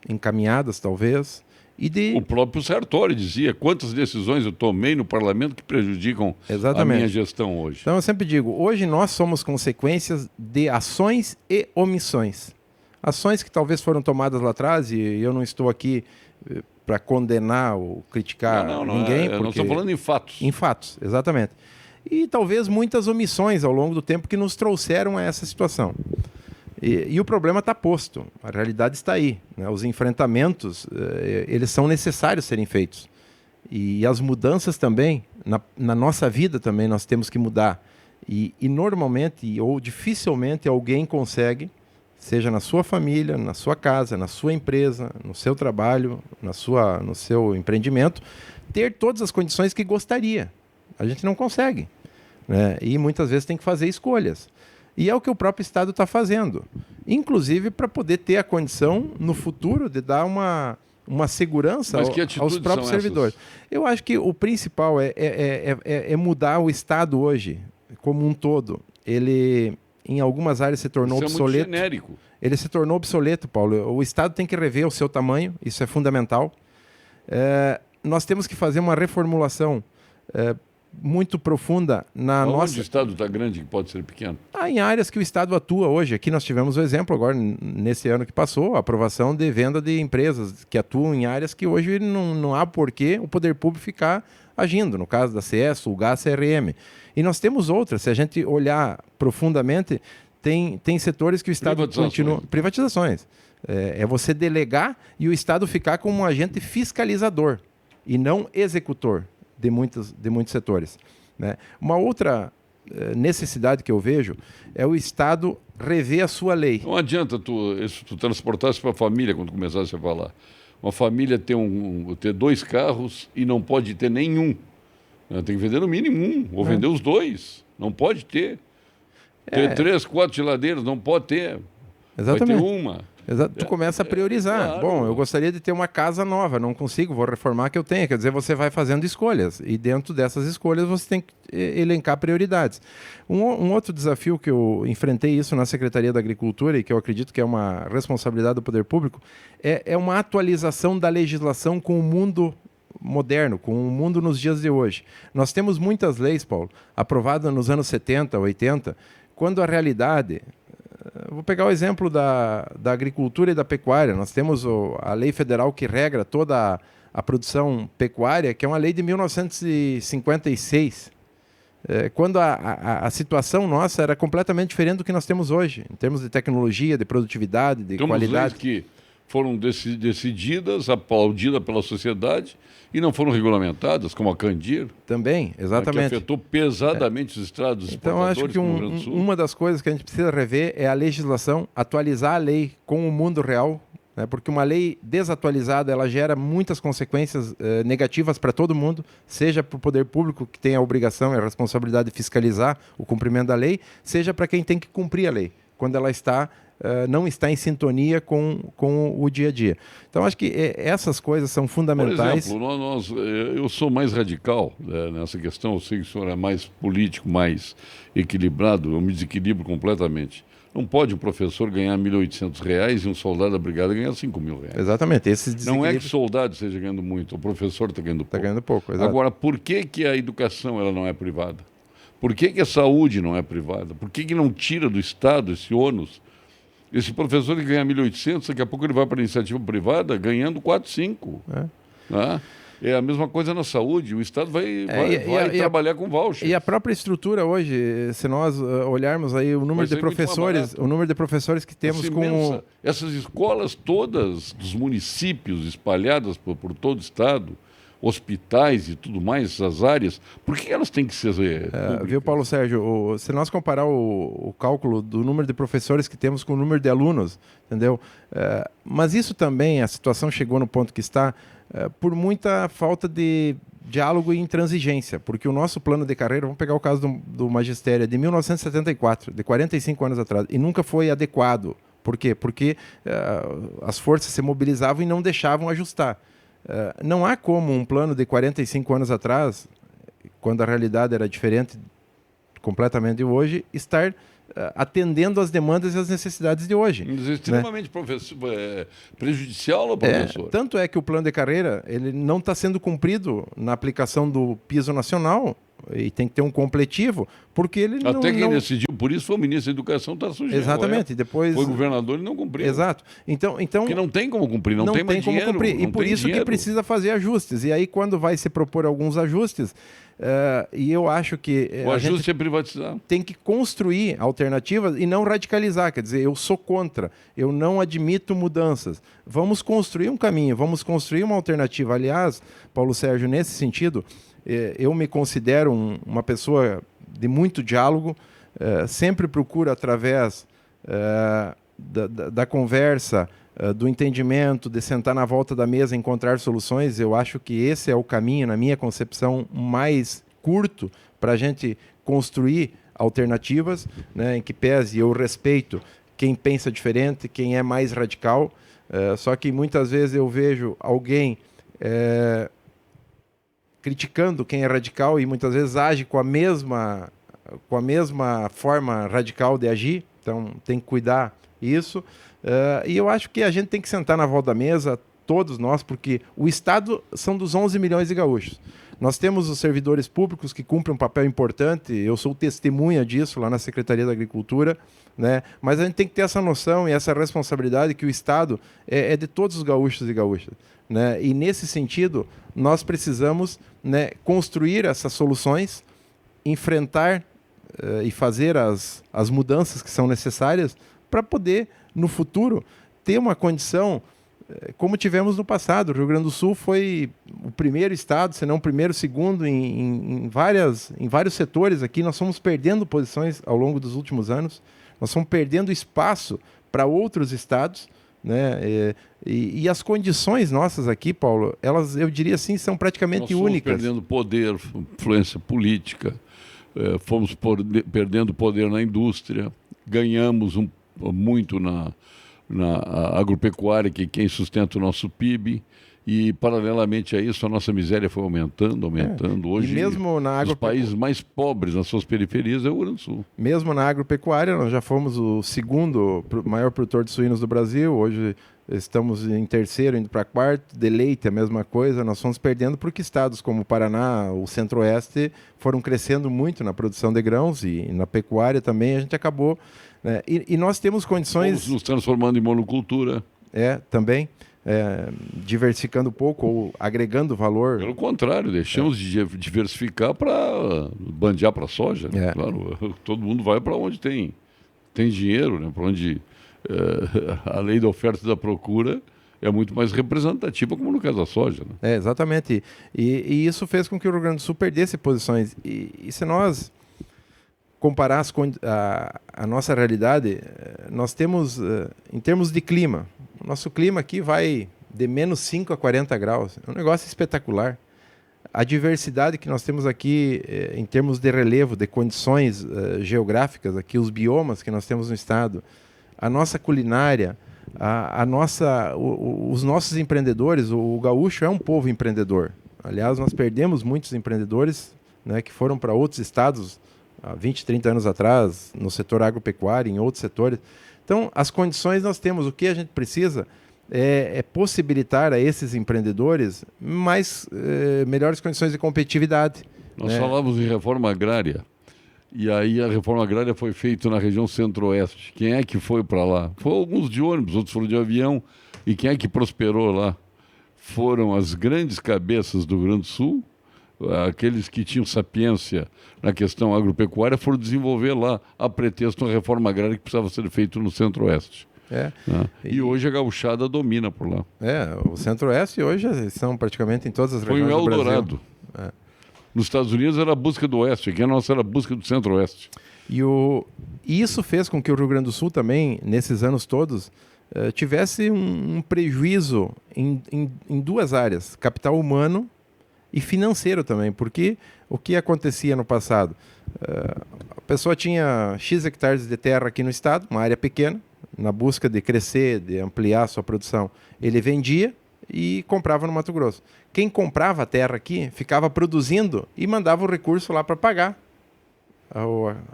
encaminhadas, talvez, e de... O próprio Sartori dizia quantas decisões eu tomei no parlamento que prejudicam Exatamente. A minha gestão hoje. Então eu sempre digo, hoje nós somos consequências de ações e omissões. Ações que talvez foram tomadas lá atrás, e eu não estou aqui para condenar ou criticar ninguém. Não estou falando em fatos. Em fatos, exatamente. E talvez muitas omissões ao longo do tempo que nos trouxeram a essa situação. E o problema está posto, a realidade está aí. Né? Os enfrentamentos, eles são necessários serem feitos. E as mudanças também, na nossa vida também nós temos que mudar. E normalmente, ou dificilmente, alguém consegue, seja na sua família, na sua casa, na sua empresa, no seu trabalho, no seu empreendimento, ter todas as condições que gostaria. A gente não consegue. Né? E muitas vezes tem que fazer escolhas. E é o que o próprio Estado está fazendo. Inclusive para poder ter a condição, no futuro, de dar uma segurança aos próprios servidores. Eu acho que o principal é mudar o Estado hoje, como um todo. Ele... em algumas áreas se tornou obsoleto. É muito genérico. Ele se tornou obsoleto, Paulo. O Estado tem que rever o seu tamanho, isso é fundamental. Nós temos que fazer uma reformulação muito profunda na nossa... Onde o Estado está grande que pode ser pequeno? Em áreas que o Estado atua hoje. Aqui nós tivemos o exemplo, agora, nesse ano que passou, a aprovação de venda de empresas que atuam em áreas que hoje não há porquê o poder público ficar agindo. No caso da CS, o Gás, CRM. E nós temos outras. Se a gente olhar profundamente, tem setores que o Estado continua... Privatizações. É você delegar e o Estado ficar como um agente fiscalizador e não executor de muitos setores. Né? Uma outra necessidade que eu vejo é o Estado rever a sua lei. Não adianta tu transportar isso para a família quando começasse a falar. Uma família ter 2 carros e não pode ter nenhum. Tem que vender no mínimo 1, ou vender os 2. Não pode ter. Ter 3, 4 geladeiras, não pode ter. Exatamente. Vai ter uma. Tu começa a priorizar. Claro. Bom, eu gostaria de ter uma casa nova, não consigo, vou reformar que eu tenho. Quer dizer, você vai fazendo escolhas. E dentro dessas escolhas você tem que elencar prioridades. Um outro desafio que eu enfrentei isso na Secretaria da Agricultura e que eu acredito que é uma responsabilidade do poder público é uma atualização da legislação com o mundo moderno, com o mundo nos dias de hoje. Nós temos muitas leis, Paulo, aprovadas nos anos 70, 80, quando a realidade... Vou pegar o exemplo da agricultura e da pecuária. Nós temos a lei federal que regra toda a produção pecuária, que é uma lei de 1956, quando a situação nossa era completamente diferente do que nós temos hoje, em termos de tecnologia, de produtividade, de qualidade. Leis que foram decididas, aplaudidas pela sociedade e não foram regulamentadas, como a Candir. Também, exatamente. Que afetou pesadamente os estados Então, acho que uma das coisas que a gente precisa rever é a legislação, atualizar a lei com o mundo real, né? Porque uma lei desatualizada, ela gera muitas consequências negativas para todo mundo, seja para o poder público, que tem a obrigação e a responsabilidade de fiscalizar o cumprimento da lei, seja para quem tem que cumprir a lei, quando ela não está em sintonia com o dia a dia. Então, acho que essas coisas são fundamentais. Por exemplo, eu sou mais radical nessa questão, eu sei que o senhor é mais político, mais equilibrado, eu me desequilibro completamente. Não pode um professor ganhar R$ 1.800 e um soldado da brigada ganhar R$ 5.000. Exatamente. Não é que o soldado esteja ganhando muito, o professor está ganhando pouco. Está ganhando pouco, exato. Agora, por que a educação ela não é privada? Por que a saúde não é privada? Por que não tira do Estado esse ônus? Esse professor que ganha 1.800, daqui a pouco ele vai para a iniciativa privada ganhando 4, 5. É a mesma coisa na saúde, o Estado vai trabalhar com voucher. E a própria estrutura hoje, se nós olharmos aí o número de professores que temos com... Essas escolas todas dos municípios espalhadas por todo o Estado, hospitais e tudo mais, essas áreas, por que elas têm que ser viu, Paulo Sérgio, se nós comparar o cálculo do número de professores que temos com o número de alunos, entendeu? Mas isso também, a situação chegou no ponto que está, por muita falta de diálogo e intransigência, porque o nosso plano de carreira, vamos pegar o caso do magistério, é de 1974, de 45 anos atrás, e nunca foi adequado. Por quê? Porque as forças se mobilizavam e não deixavam ajustar. Não há como um plano de 45 anos atrás, quando a realidade era diferente completamente de hoje, estar atendendo às demandas e às necessidades de hoje. Isso é extremamente prejudicial ao professor. Tanto é que o plano de carreira ele não está sendo cumprido na aplicação do piso nacional, e tem que ter um completivo, porque ele Até quem decidiu por isso foi o ministro da Educação, está sujeito. Exatamente. Depois... Foi governador e não cumpriu. Exato. Então, porque não tem como cumprir, não tem mais dinheiro. Como cumprir. E por isso que precisa fazer ajustes. E aí, quando vai se propor alguns ajustes, e eu acho que o ajuste é privatizar. Tem que construir alternativas e não radicalizar. Quer dizer, eu sou contra, eu não admito mudanças. Vamos construir um caminho, vamos construir uma alternativa. Aliás, Paulo Sérgio, nesse sentido, eu me considero uma pessoa de muito diálogo, sempre procuro através da conversa, do entendimento, de sentar na volta da mesa e encontrar soluções. Eu acho que esse é o caminho, na minha concepção, mais curto para a gente construir alternativas, né, em que pese eu respeito quem pensa diferente, quem é mais radical, só que muitas vezes eu vejo alguém criticando quem é radical e muitas vezes age com a mesma forma radical de agir, então tem que cuidar isso. E eu acho que a gente tem que sentar na volta da mesa, todos nós, porque o Estado são dos 11 milhões de gaúchos. Nós temos os servidores públicos que cumprem um papel importante, eu sou testemunha disso lá na Secretaria da Agricultura, né? Mas a gente tem que ter essa noção e essa responsabilidade que o Estado é de todos os gaúchos e gaúchas, né? E nesse sentido, nós precisamos, né, construir essas soluções, enfrentar e fazer as mudanças que são necessárias para poder, no futuro, ter uma condição como tivemos no passado. O Rio Grande do Sul foi o primeiro estado, se não o primeiro, segundo em vários setores aqui. Nós fomos perdendo posições ao longo dos últimos anos, nós fomos perdendo espaço para outros estados, né? E as condições nossas aqui, Paulo, elas, eu diria assim, são praticamente únicas. Nós fomos perdendo poder, influência política, fomos perdendo poder na indústria, ganhamos muito na agropecuária, que quem sustenta o nosso PIB, e paralelamente a isso a nossa miséria foi aumentando. Hoje, mesmo os países mais pobres nas suas periferias é o Rio Grande do Sul. Mesmo na agropecuária, nós já fomos o segundo maior produtor de suínos do Brasil, hoje estamos em terceiro, indo para quarto. De leite, a mesma coisa, nós fomos perdendo porque estados como o Paraná, o Centro-Oeste, foram crescendo muito na produção de grãos, e na pecuária também a gente acabou... E nós temos condições... Estamos nos transformando em monocultura. Também. Diversificando um pouco ou agregando valor. Pelo contrário, deixamos de diversificar para bandear para a soja. Né? Claro, todo mundo vai para onde tem dinheiro, né? Para onde a lei da oferta e da procura é muito mais representativa, como no caso da soja. Né? Exatamente. E isso fez com que o Rio Grande do Sul perdesse posições. E se nós comparar a nossa realidade, nós temos, em termos de clima, o nosso clima aqui vai de menos 5 a 40 graus. É um negócio espetacular. A diversidade que nós temos aqui, em termos de relevo, de condições geográficas, aqui os biomas que nós temos no estado, a nossa culinária, os nossos empreendedores, o gaúcho é um povo empreendedor. Aliás, nós perdemos muitos empreendedores, né, que foram para outros estados há 20, 30 anos atrás, no setor agropecuário, em outros setores. Então, as condições nós temos. O que a gente precisa é possibilitar a esses empreendedores melhores condições de competitividade. Nós falávamos em reforma agrária, e aí a reforma agrária foi feita na região centro-oeste. Quem é que foi para lá? Foram alguns de ônibus, outros foram de avião. E quem é que prosperou lá? Foram as grandes cabeças do Rio Grande do Sul, aqueles que tinham sapiência na questão agropecuária, foram desenvolver lá a pretexto uma reforma agrária que precisava ser feita no centro-oeste. E hoje a gauchada domina por lá. O centro-oeste hoje são praticamente em todas as regiões do Brasil. Foi um Eldorado. Nos Estados Unidos era a busca do oeste, aqui a nossa era a busca do centro-oeste. E isso fez com que o Rio Grande do Sul também, nesses anos todos, tivesse um prejuízo em duas áreas, capital humano e financeiro também, porque o que acontecia no passado? A pessoa tinha X hectares de terra aqui no estado, uma área pequena, na busca de crescer, de ampliar a sua produção. Ele vendia e comprava no Mato Grosso. Quem comprava a terra aqui ficava produzindo e mandava o recurso lá para pagar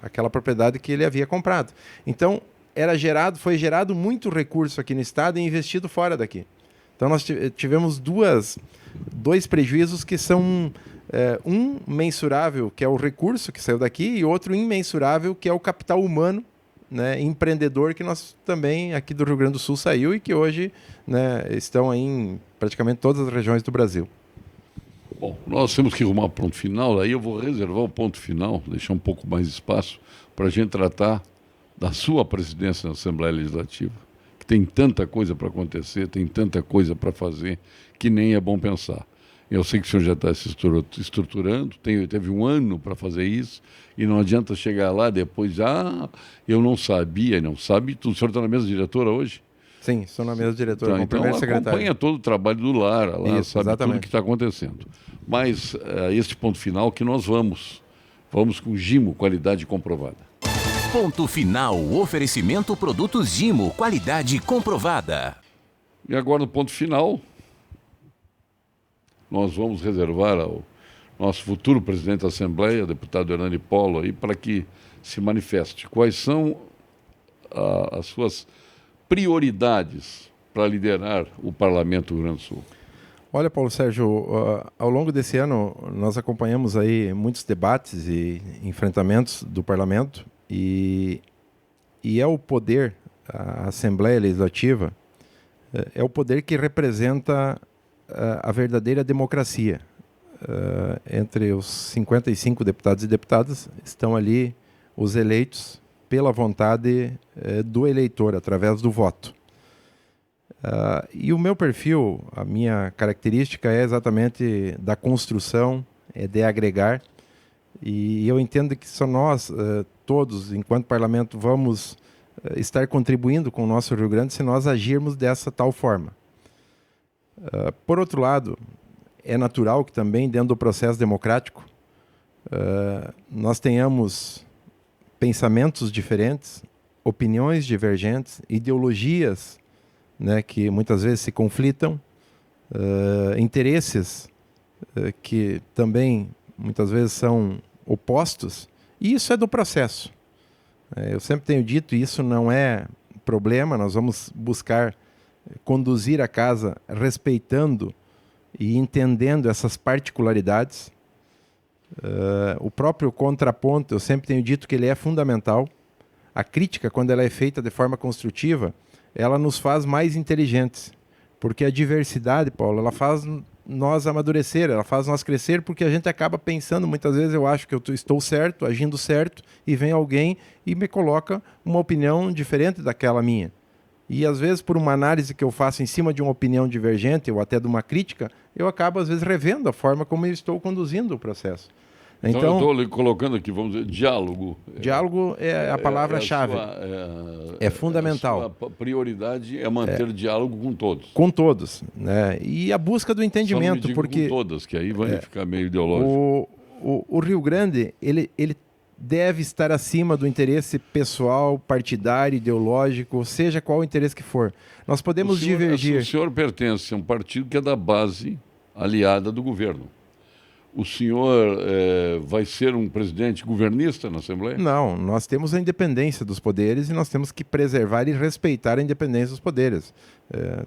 aquela propriedade que ele havia comprado. Então, foi gerado muito recurso aqui no estado e investido fora daqui. Então, nós tivemos dois prejuízos que são um mensurável, que é o recurso que saiu daqui, e outro imensurável, que é o capital humano, né, empreendedor, que nós também aqui do Rio Grande do Sul saiu e que hoje, né, estão aí em praticamente todas as regiões do Brasil. Bom, nós temos que arrumar ponto final, aí eu vou reservar o ponto final, deixar um pouco mais de espaço para a gente tratar da sua presidência na Assembleia Legislativa, que tem tanta coisa para acontecer, tem tanta coisa para fazer, que nem é bom pensar. Eu sei que o senhor já está se estruturando, teve um ano para fazer isso, e não adianta chegar lá depois, eu não sabia, não sabe tudo. O senhor está na mesa diretora hoje? Sim, estou na mesa diretora, como então primeiro secretário. Acompanha todo o trabalho do Lara, lá, isso, sabe exatamente. tudo o que está acontecendo. Mas este ponto final que nós vamos com Gimo, qualidade comprovada. Ponto final, oferecimento produtos Gimo, qualidade comprovada. E agora no ponto final, nós vamos reservar ao nosso futuro presidente da Assembleia, deputado Hernani Polo, aí, para que se manifeste. Quais são as suas prioridades para liderar o Parlamento do Rio Grande do Sul? Olha, Paulo Sérgio, ao longo desse ano nós acompanhamos aí muitos debates e enfrentamentos do Parlamento e é o poder, a Assembleia Legislativa, é o poder que representa a verdadeira democracia. Entre os 55 deputados e deputadas estão ali os eleitos pela vontade do eleitor, através do voto. E o meu perfil, a minha característica é exatamente da construção, de agregar, e eu entendo que só nós, todos, enquanto parlamento, vamos estar contribuindo com o nosso Rio Grande se nós agirmos dessa tal forma. Por outro lado, é natural que também, dentro do processo democrático, nós tenhamos pensamentos diferentes, opiniões divergentes, ideologias, né, que muitas vezes se conflitam, interesses que também muitas vezes são opostos, e isso é do processo. Eu sempre tenho dito, isso não é problema, nós vamos buscar conduzir a casa respeitando e entendendo essas particularidades. O próprio contraponto, eu sempre tenho dito que ele é fundamental. A crítica, quando ela é feita de forma construtiva, ela nos faz mais inteligentes, porque a diversidade, Paulo, ela faz nós amadurecer, ela faz nós crescer, porque a gente acaba pensando, muitas vezes eu acho que eu estou certo, agindo certo, e vem alguém e me coloca uma opinião diferente daquela minha. E às vezes, por uma análise que eu faço em cima de uma opinião divergente ou até de uma crítica, eu acabo às vezes revendo a forma como eu estou conduzindo o processo. Então eu estou colocando aqui, vamos dizer, diálogo. Diálogo é a palavra-chave. É fundamental. A sua prioridade é manter diálogo com todos. Com todos, né? E a busca do entendimento. Só não me porque com todas, que aí vai ficar meio ideológico. O Rio Grande, ele deve estar acima do interesse pessoal, partidário, ideológico, seja qual o interesse que for. Nós podemos divergir. O senhor pertence a um partido que é da base aliada do governo. O senhor vai ser um presidente governista na Assembleia? Não, nós temos a independência dos poderes e nós temos que preservar e respeitar a independência dos poderes.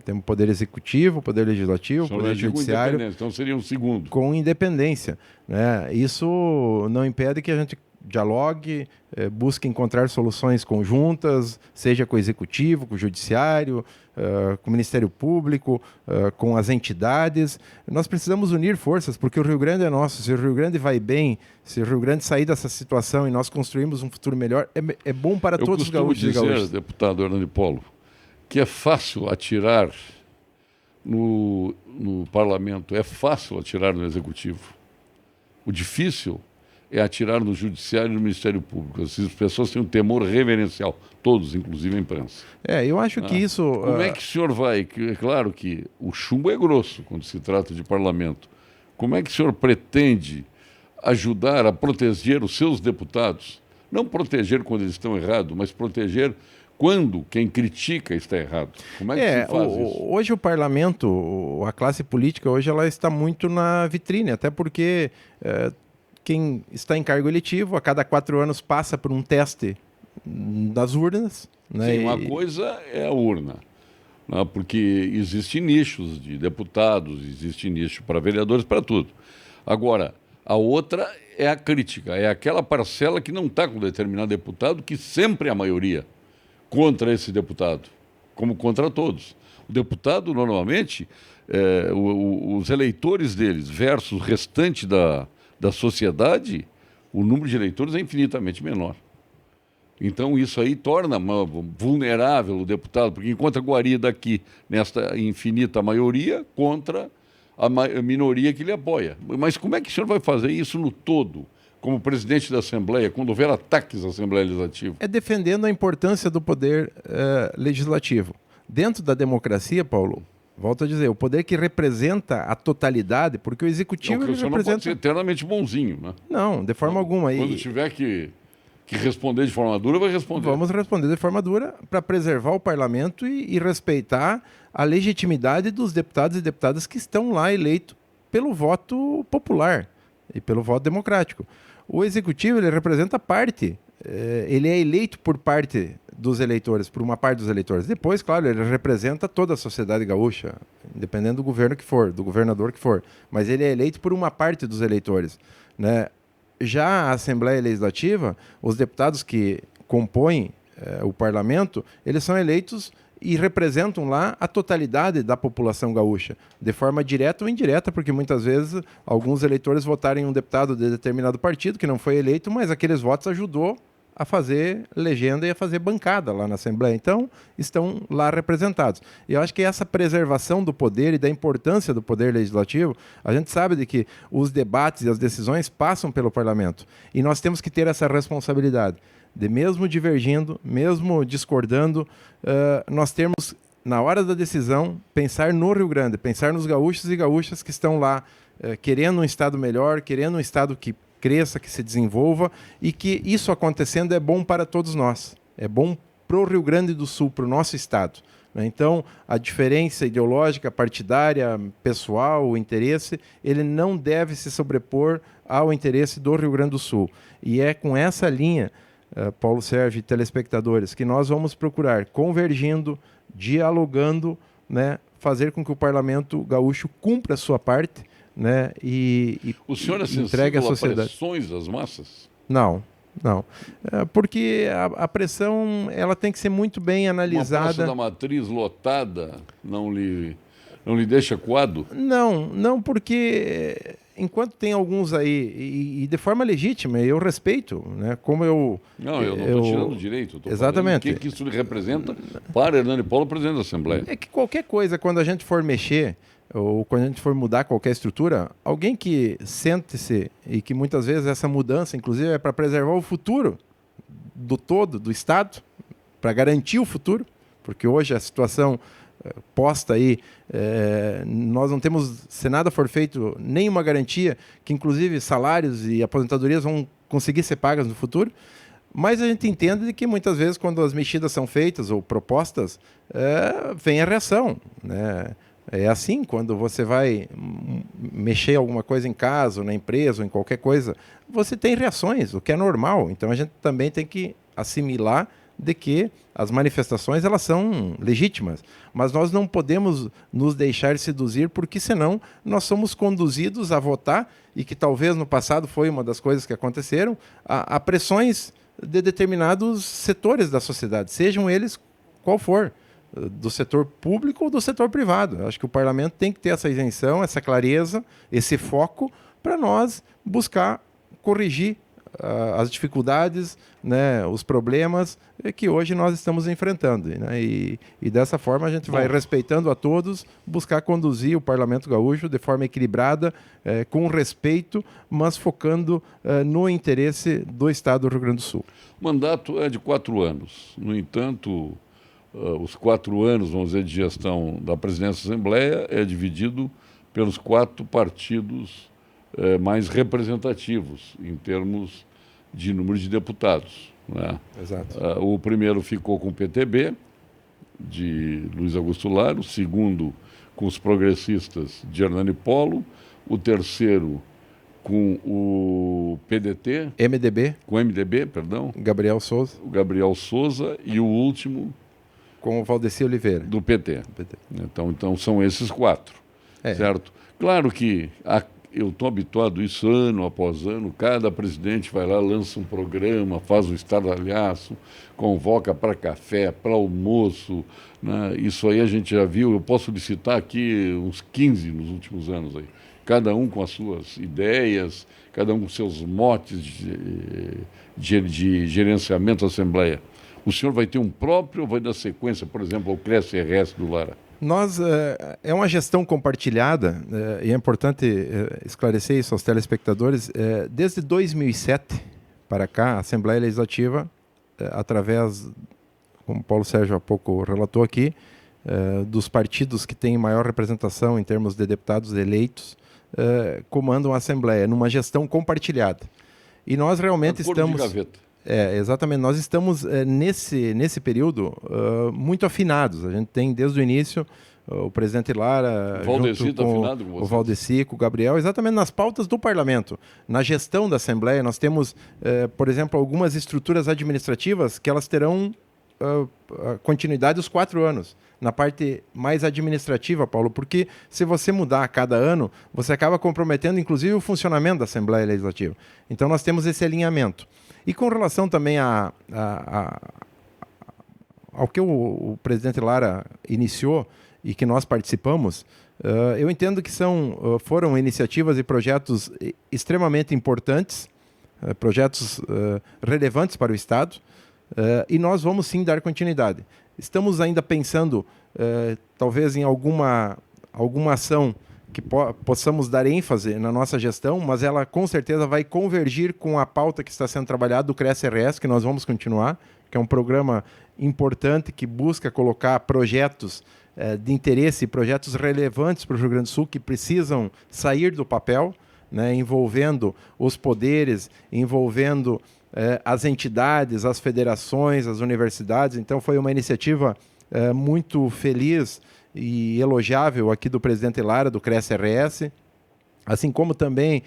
Temos o poder executivo, o poder legislativo, o poder judiciário. Então seria um segundo. Com independência, né? Isso não impede que a gente dialogue, busque encontrar soluções conjuntas, seja com o executivo, com o judiciário, com o Ministério Público, com as entidades. Nós precisamos unir forças, porque o Rio Grande é nosso. Se o Rio Grande vai bem, se o Rio Grande sair dessa situação e nós construirmos um futuro melhor, é bom para todos os gaúchos e gaúchas. Eu costumo dizer, deputado Hernani Polo, que é fácil atirar no parlamento, é fácil atirar no executivo. O difícil é atirar no judiciário e no Ministério Público. As pessoas têm um temor reverencial, todos, inclusive a imprensa. Eu acho que isso... Como é que o senhor vai... É claro que o chumbo é grosso quando se trata de parlamento. Como é que o senhor pretende ajudar a proteger os seus deputados? Não proteger quando eles estão errados, mas proteger quando quem critica está errado. Como é que se faz isso? Hoje o parlamento, a classe política, hoje ela está muito na vitrine, até porque... quem está em cargo eletivo, a cada 4 anos passa por um teste das urnas. Né? Sim, uma coisa é a urna, né? Porque existem nichos de deputados, existe nicho para vereadores, para tudo. Agora, a outra é a crítica, é aquela parcela que não está com determinado deputado, que sempre é a maioria contra esse deputado, como contra todos. O deputado, normalmente, os eleitores deles versus o restante da sociedade, o número de eleitores é infinitamente menor. Então isso aí torna vulnerável o deputado, porque encontra guarida aqui nesta infinita maioria contra a minoria que lhe apoia. Mas como é que o senhor vai fazer isso no todo, como presidente da Assembleia, quando houver ataques à Assembleia Legislativa? É defendendo a importância do poder legislativo. Dentro da democracia, Paulo, volto a dizer, o poder que representa a totalidade, porque o executivo ele representa... não pode ser eternamente bonzinho, né? Não, de forma alguma. Quando tiver que responder de forma dura, vai responder. Vamos responder de forma dura para preservar o parlamento e respeitar a legitimidade dos deputados e deputadas que estão lá eleitos pelo voto popular e pelo voto democrático. O executivo ele representa parte, ele é eleito por parte dos eleitores, por uma parte dos eleitores. Depois, claro, ele representa toda a sociedade gaúcha, independente do governo que for, do governador que for. Mas ele é eleito por uma parte dos eleitores, né? Já a Assembleia Legislativa, os deputados que compõem o parlamento, eles são eleitos e representam lá a totalidade da população gaúcha, de forma direta ou indireta, porque muitas vezes alguns eleitores votaram em um deputado de determinado partido que não foi eleito, mas aqueles votos ajudou a fazer legenda e a fazer bancada lá na Assembleia. Então, estão lá representados. E eu acho que essa preservação do poder e da importância do poder legislativo, a gente sabe de que os debates e as decisões passam pelo parlamento. E nós temos que ter essa responsabilidade de, mesmo divergindo, mesmo discordando, nós termos, na hora da decisão, pensar no Rio Grande, pensar nos gaúchos e gaúchas que estão lá querendo um estado melhor, querendo um estado que cresça, que se desenvolva, e que isso acontecendo é bom para todos nós. É bom para o Rio Grande do Sul, para o nosso estado. Então, a diferença ideológica, partidária, pessoal, o interesse, ele não deve se sobrepor ao interesse do Rio Grande do Sul. E é com essa linha, Paulo Sérgio e telespectadores, que nós vamos procurar, convergindo, dialogando, né, fazer com que o Parlamento gaúcho cumpra a sua parte, né, e o senhor é entregue à sociedade. A pressões das massas? Não. Porque a pressão ela tem que ser muito bem analisada. Uma praça da Matriz lotada não lhe deixa coado? Não, porque enquanto tem alguns aí, e de forma legítima, eu respeito, né? Como eu... Não, eu não estou tirando o direito. Exatamente. O que isso representa para Hernani Polo, presidente da Assembleia? É que qualquer coisa, quando a gente for mexer, ou quando a gente for mudar qualquer estrutura, alguém que sente-se, e que muitas vezes essa mudança, inclusive, é para preservar o futuro do todo, do Estado, para garantir o futuro, porque hoje a situação posta aí, nós não temos, se nada for feito, nenhuma garantia que inclusive salários e aposentadorias vão conseguir ser pagas no futuro, mas a gente entende que muitas vezes quando as mexidas são feitas ou propostas, vem a reação, né? É assim, quando você vai mexer alguma coisa em casa, ou na empresa, ou em qualquer coisa, você tem reações, o que é normal. Então a gente também tem que assimilar de que as manifestações elas são legítimas, mas nós não podemos nos deixar seduzir, porque senão nós somos conduzidos a votar, e que talvez no passado foi uma das coisas que aconteceram, a pressões de determinados setores da sociedade, sejam eles qual for, do setor público ou do setor privado. Eu acho que o parlamento tem que ter essa isenção, essa clareza, esse foco, para nós buscar corrigir as dificuldades, né, os problemas que hoje nós estamos enfrentando. Né, e dessa forma a gente vai, respeitando a todos, buscar conduzir o Parlamento Gaúcho de forma equilibrada, com respeito, mas focando no interesse do Estado do Rio Grande do Sul. O mandato é de 4 anos. No entanto, os 4 anos, vamos dizer, de gestão da presidência da Assembleia é dividido pelos 4 partidos mais representativos em termos de número de deputados. Né? Exato. O primeiro ficou com o PTB, de Luiz Augusto Lara, o segundo com os progressistas de Hernani Polo, o terceiro com o PDT... Com o MDB, perdão. Gabriel Souza. O Gabriel Souza, e o último... Com o Valdeci Oliveira. Do PT. Então são esses 4, certo? Claro que eu estou habituado a isso ano após ano, cada presidente vai lá, lança um programa, faz um estardalhaço, convoca para café, para almoço, né? Isso aí a gente já viu, eu posso licitar aqui uns 15 nos últimos anos aí. Cada um com as suas ideias, cada um com seus motes de gerenciamento da Assembleia. O senhor vai ter um próprio ou vai dar sequência, por exemplo, ao CRES-RS do Lara? Nós, é uma gestão compartilhada, e é importante esclarecer isso aos telespectadores. Desde 2007 para cá, a Assembleia Legislativa, através, como o Paulo Sérgio há pouco relatou aqui, dos partidos que têm maior representação em termos de deputados eleitos, comandam a Assembleia numa gestão compartilhada. E nós realmente estamos... de gaveta. Exatamente. Nós estamos, nesse período, muito afinados. A gente tem, desde o início, o presidente Lara, o Valdeci junto com o Valdeci, com o Gabriel, exatamente nas pautas do parlamento. Na gestão da Assembleia, nós temos, por exemplo, algumas estruturas administrativas que elas terão continuidade os 4 anos. Na parte mais administrativa, Paulo, porque se você mudar a cada ano, você acaba comprometendo, inclusive, o funcionamento da Assembleia Legislativa. Então, nós temos esse alinhamento. E com relação também ao que o presidente Lara iniciou e que nós participamos, eu entendo que foram iniciativas e projetos extremamente importantes, projetos relevantes para o Estado, e nós vamos sim dar continuidade. Estamos ainda pensando, talvez, em alguma ação que possamos dar ênfase na nossa gestão, mas ela com certeza vai convergir com a pauta que está sendo trabalhada do CRES-RS, que nós vamos continuar, que é um programa importante que busca colocar projetos de interesse, projetos relevantes para o Rio Grande do Sul, que precisam sair do papel, né, envolvendo os poderes, envolvendo as entidades, as federações, as universidades. Então foi uma iniciativa muito feliz e elogiável aqui do presidente Lara, do CRES-RS, assim como também,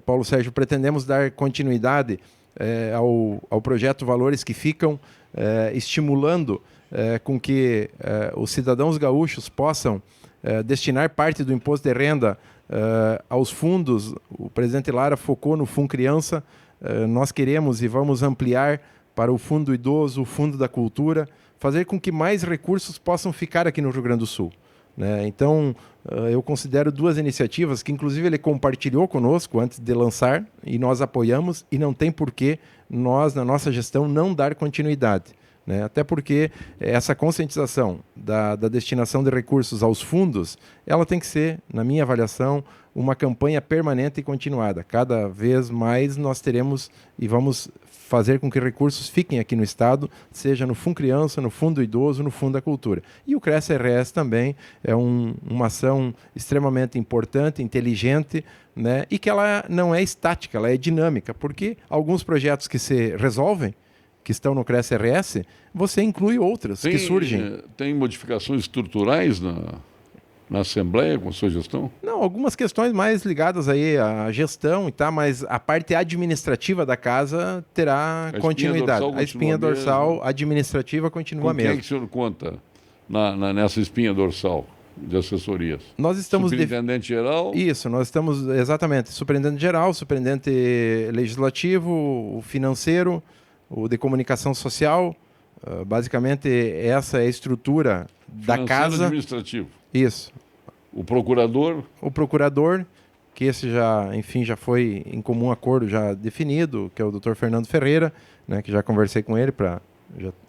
Paulo Sérgio, pretendemos dar continuidade ao projeto Valores que Ficam, estimulando com que os cidadãos gaúchos possam destinar parte do imposto de renda aos fundos. O presidente Lara focou no Fundo Criança, nós queremos e vamos ampliar para o Fundo Idoso, o Fundo da Cultura, fazer com que mais recursos possam ficar aqui no Rio Grande do Sul. né? Então, eu considero 2 iniciativas que, inclusive, ele compartilhou conosco antes de lançar e nós apoiamos, e não tem por que nós, na nossa gestão, não dar continuidade, né? Até porque essa conscientização da destinação de recursos aos fundos, ela tem que ser, na minha avaliação, uma campanha permanente e continuada. Cada vez mais nós teremos e vamos fazer com que recursos fiquem aqui no Estado, seja no Fundo Criança, no Fundo Idoso, no Fundo da Cultura. E o Cresce-RS também é uma ação extremamente importante, inteligente, né? E que ela não é estática, ela é dinâmica, porque alguns projetos que se resolvem, que estão no Cresce-RS, você inclui outros que surgem. Tem modificações estruturais na Assembleia com a sua gestão? Não, algumas questões mais ligadas aí à gestão e tal, mas a parte administrativa da casa terá continuidade. A espinha dorsal administrativa continua mesmo. Com quem é que o senhor conta nessa espinha dorsal de assessorias? Nós estamos... Superintendente-geral? Isso, nós estamos, exatamente, superintendente-geral, superintendente legislativo, o financeiro, o de comunicação social. Basicamente, essa é a estrutura da casa. Administrativo. Isso. O procurador? O procurador, que esse já foi em comum acordo já definido, que é o Dr. Fernando Ferreira, né, que já conversei com ele,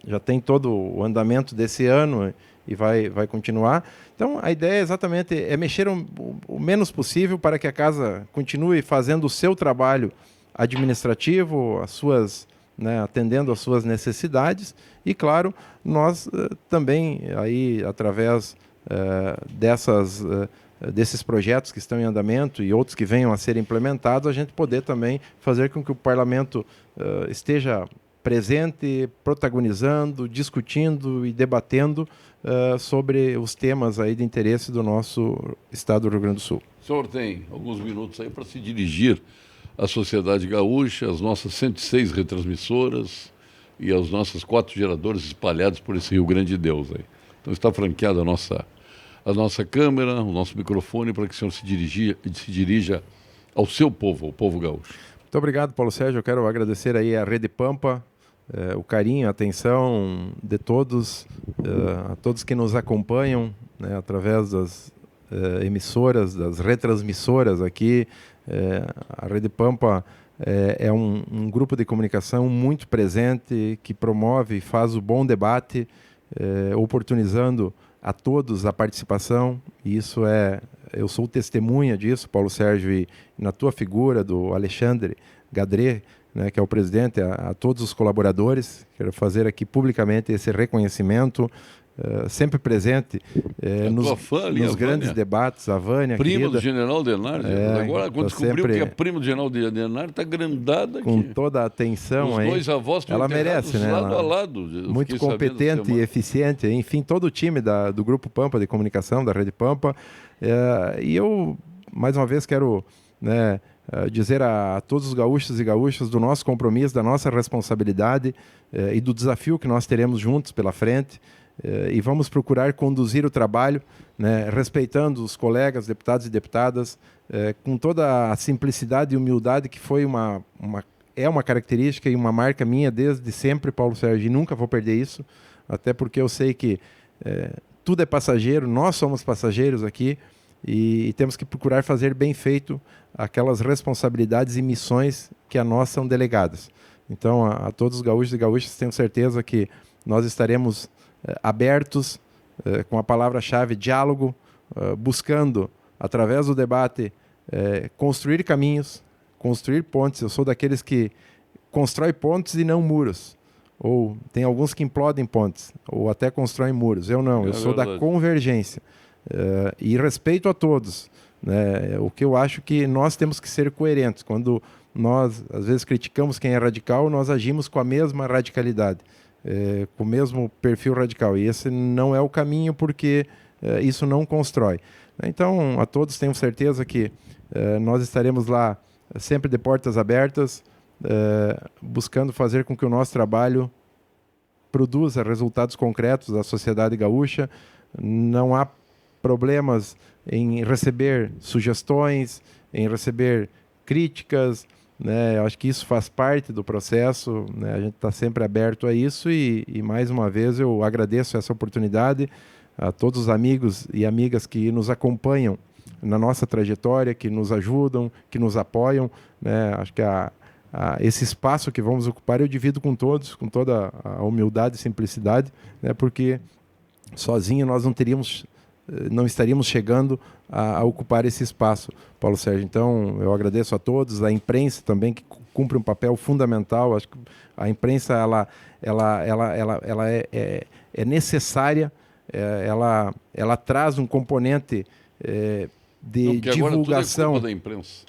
já tem todo o andamento desse ano e vai continuar. Então, a ideia exatamente é mexer o menos possível para que a casa continue fazendo o seu trabalho administrativo, atendendo às suas necessidades, e claro, nós também aí através desses projetos que estão em andamento e outros que venham a ser implementados, a gente poder também fazer com que o parlamento esteja presente, protagonizando, discutindo e debatendo sobre os temas aí de interesse do nosso estado do Rio Grande do Sul. O senhor tem alguns minutos aí para se dirigir à sociedade gaúcha, às nossas 106 retransmissoras e aos nossos 4 geradores espalhados por esse Rio Grande de Deus aí. Então está franqueada a nossa câmera, o nosso microfone, para que o senhor se dirija ao seu povo, ao povo gaúcho. Muito obrigado, Paulo Sérgio. Eu quero agradecer aí à Rede Pampa, o carinho, a atenção de todos, a todos que nos acompanham, né, através das emissoras, das retransmissoras aqui. A Rede Pampa é um grupo de comunicação muito presente, que promove e faz o bom debate, oportunizando a todos a participação, e eu sou testemunha disso, Paulo Sérgio, e na tua figura do Alexandre Gadret, né, que é o presidente, a todos os colaboradores, quero fazer aqui publicamente esse reconhecimento, sempre presente nos grandes debates, a Vânia, prima querida, do General Denar, agora quando descobriu que é primo do General Denar, está grandada aqui. Com toda a atenção. Os dois avós estão ela merece, né? lado a lado. Muito competente e eficiente, enfim, todo o time do Grupo Pampa de Comunicação, da Rede Pampa. E eu, mais uma vez, quero dizer a todos os gaúchos e gaúchas do nosso compromisso, da nossa responsabilidade e do desafio que nós teremos juntos pela frente. E vamos procurar conduzir o trabalho, né, respeitando os colegas, deputados e deputadas, com toda a simplicidade e humildade que foi uma característica e uma marca minha desde sempre, Paulo Sérgio, e nunca vou perder isso, até porque eu sei que tudo é passageiro, nós somos passageiros aqui, e temos que procurar fazer bem feito aquelas responsabilidades e missões que a nós são delegadas. Então, a todos os gaúchos e gaúchas, tenho certeza que nós estaremos abertos, com a palavra-chave diálogo, buscando, através do debate, construir caminhos, construir pontes. Eu sou daqueles que constrói pontes e não muros. Ou tem alguns que implodem pontes, ou até constroem muros. Eu não, eu sou da convergência. E respeito a todos. Né? O que eu acho que nós temos que ser coerentes. Quando nós, às vezes, criticamos quem é radical, nós agimos com a mesma radicalidade. Com o mesmo perfil radical, e esse não é o caminho, porque isso não constrói. Então, a todos tenho certeza que nós estaremos lá sempre de portas abertas, buscando fazer com que o nosso trabalho produza resultados concretos da sociedade gaúcha. Não há problemas em receber sugestões, em receber críticas, né? Eu acho que isso faz parte do processo, né? A gente está sempre aberto a isso, e mais uma vez eu agradeço essa oportunidade, a todos os amigos e amigas que nos acompanham na nossa trajetória, que nos ajudam, que nos apoiam, né? Acho que esse espaço que vamos ocupar eu divido com todos, com toda a humildade e simplicidade, né? Porque sozinho nós não estaríamos chegando a ocupar esse espaço, Paulo Sérgio. Então, eu agradeço a todos, a imprensa também, que cumpre um papel fundamental. Acho que a imprensa ela é necessária, ela traz um componente de divulgação. Agora tudo é culpa da imprensa.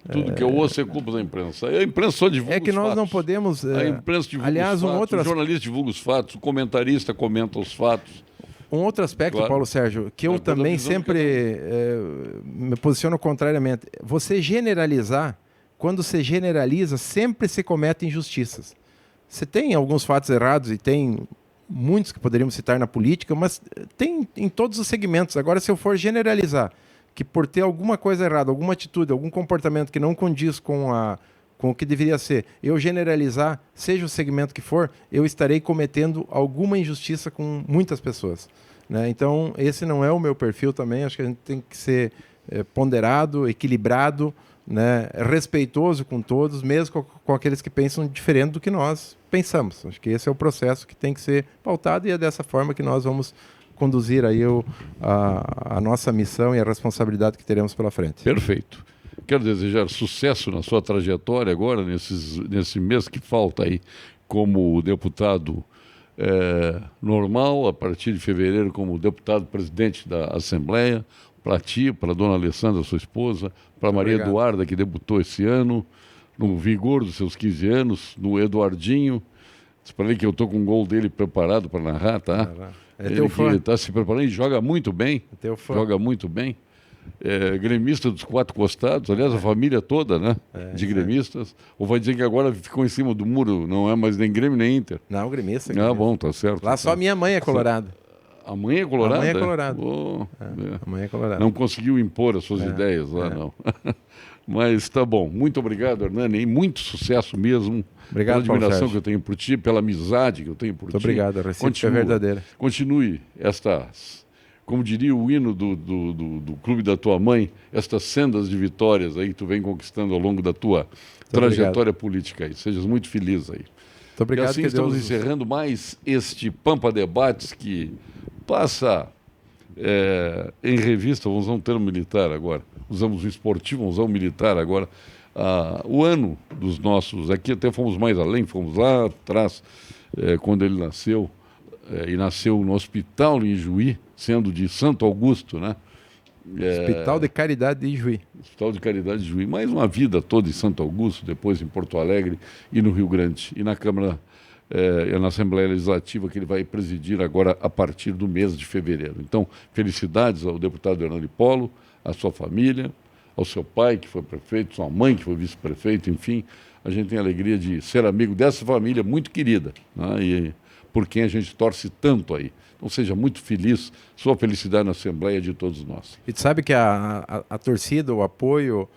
Tudo que eu ouço é culpa da imprensa. A imprensa só divulga os fatos. É que nós não podemos... A imprensa divulga os fatos, o jornalista divulga os fatos, o comentarista comenta os fatos. Um outro aspecto, Paulo Sérgio, que eu também sempre me posiciono contrariamente. Você generalizar, quando você generaliza, sempre se comete injustiças. Você tem alguns fatos errados e tem muitos que poderíamos citar na política, mas tem em todos os segmentos. Agora, se eu for generalizar que por ter alguma coisa errada, alguma atitude, algum comportamento que não condiz com o que deveria ser, eu generalizar, seja o segmento que for, eu estarei cometendo alguma injustiça com muitas pessoas, né? Então, esse não é o meu perfil também. Acho que a gente tem que ser ponderado, equilibrado, né? Respeitoso com todos, mesmo com aqueles que pensam diferente do que nós pensamos. Acho que esse é o processo que tem que ser pautado e é dessa forma que nós vamos conduzir aí a nossa missão e a responsabilidade que teremos pela frente. Perfeito. Quero desejar sucesso na sua trajetória agora, nesse mês que falta aí, como deputado normal, a partir de fevereiro como deputado presidente da Assembleia, para ti, para a dona Alessandra, sua esposa, para a Maria Eduarda, que debutou esse ano, no vigor dos seus 15 anos, no Eduardinho. Falei que eu estou com um gol dele preparado para narrar, tá? Ele que está se preparando e joga muito bem. Joga muito bem. Gremista dos quatro costados, aliás, a família toda, né? De gremistas. Ou vai dizer que agora ficou em cima do muro, não é mais nem Grêmio nem Inter? Não, gremista. Ah, bom, tá certo. Lá só minha mãe é colorada. A mãe é colorada? A mãe é colorada. A mãe é colorada. Não conseguiu impor as suas ideias lá, não. Mas tá bom. Muito obrigado, Hernani. Muito sucesso mesmo. Obrigado, pela admiração que eu tenho por ti, pela amizade que eu tenho por ti. Muito obrigado. A recíproca é verdadeira. Continue estas, como diria o hino do clube da tua mãe, estas sendas de vitórias aí que tu vem conquistando ao longo da tua trajetória política aí. Sejas muito feliz aí. Muito obrigado. E assim estamos encerrando mais este Pampa Debates que passa em revista, vamos usar um termo militar agora, usamos o esportivo, vamos usar o militar agora, o ano dos nossos, aqui até fomos mais além, fomos lá atrás, quando ele nasceu, e nasceu no hospital em Ijuí, sendo de Santo Augusto, né? Hospital de Caridade de Ijuí. Hospital de Caridade de Ijuí, mais uma vida toda em Santo Augusto, depois em Porto Alegre e no Rio Grande, e na Câmara, na Assembleia Legislativa que ele vai presidir agora a partir do mês de fevereiro. Então, felicidades ao deputado Hernani Polo, à sua família, ao seu pai, que foi prefeito, sua mãe, que foi vice-prefeito, enfim, a gente tem a alegria de ser amigo dessa família muito querida, né? E por quem a gente torce tanto aí. Então, seja muito feliz, sua felicidade na Assembleia de todos nós. E tu sabe que a torcida, o apoio,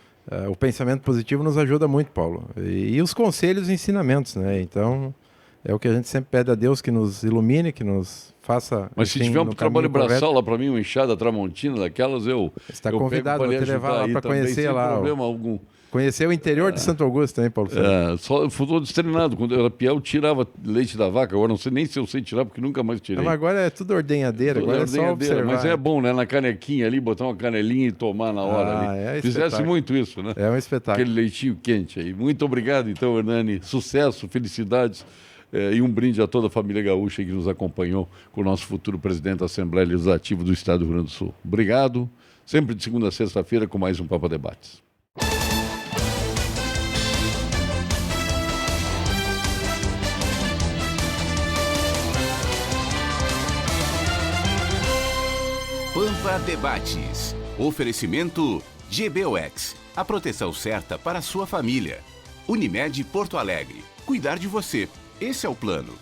o pensamento positivo nos ajuda muito, Paulo. E os conselhos e ensinamentos, né? Então, é o que a gente sempre pede a Deus, que nos ilumine, que nos faça... Mas se tiver um trabalho braçal lá para mim, uma enxada tramontina daquelas, Está convidado, vou te levar lá para conhecer lá. Sem problema algum. Conhecer o interior de Santo Augusto também, Paulo Sérgio. Só fui destreinado. Quando eu era piel, tirava leite da vaca. Agora não sei nem se eu sei tirar, porque nunca mais tirei. Mas agora é tudo ordenhadeira, agora é só observar. Mas é bom, né? Na canequinha ali, botar uma canelinha e tomar na hora ali. Fizesse muito isso, né? É um espetáculo. Aquele leitinho quente aí. Muito obrigado, então, Hernani. Sucesso, felicidades. E um brinde a toda a família gaúcha que nos acompanhou com o nosso futuro presidente da Assembleia Legislativa do Estado do Rio Grande do Sul. Obrigado. Sempre de segunda a sexta-feira com mais um Pampa Debates. Pampa Debates. Oferecimento GBOX. A proteção certa para a sua família. Unimed Porto Alegre. Cuidar de você. Esse é o plano.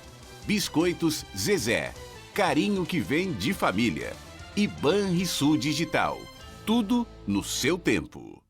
Biscoitos Zezé. Carinho que vem de família. E Banrisul Digital. Tudo no seu tempo.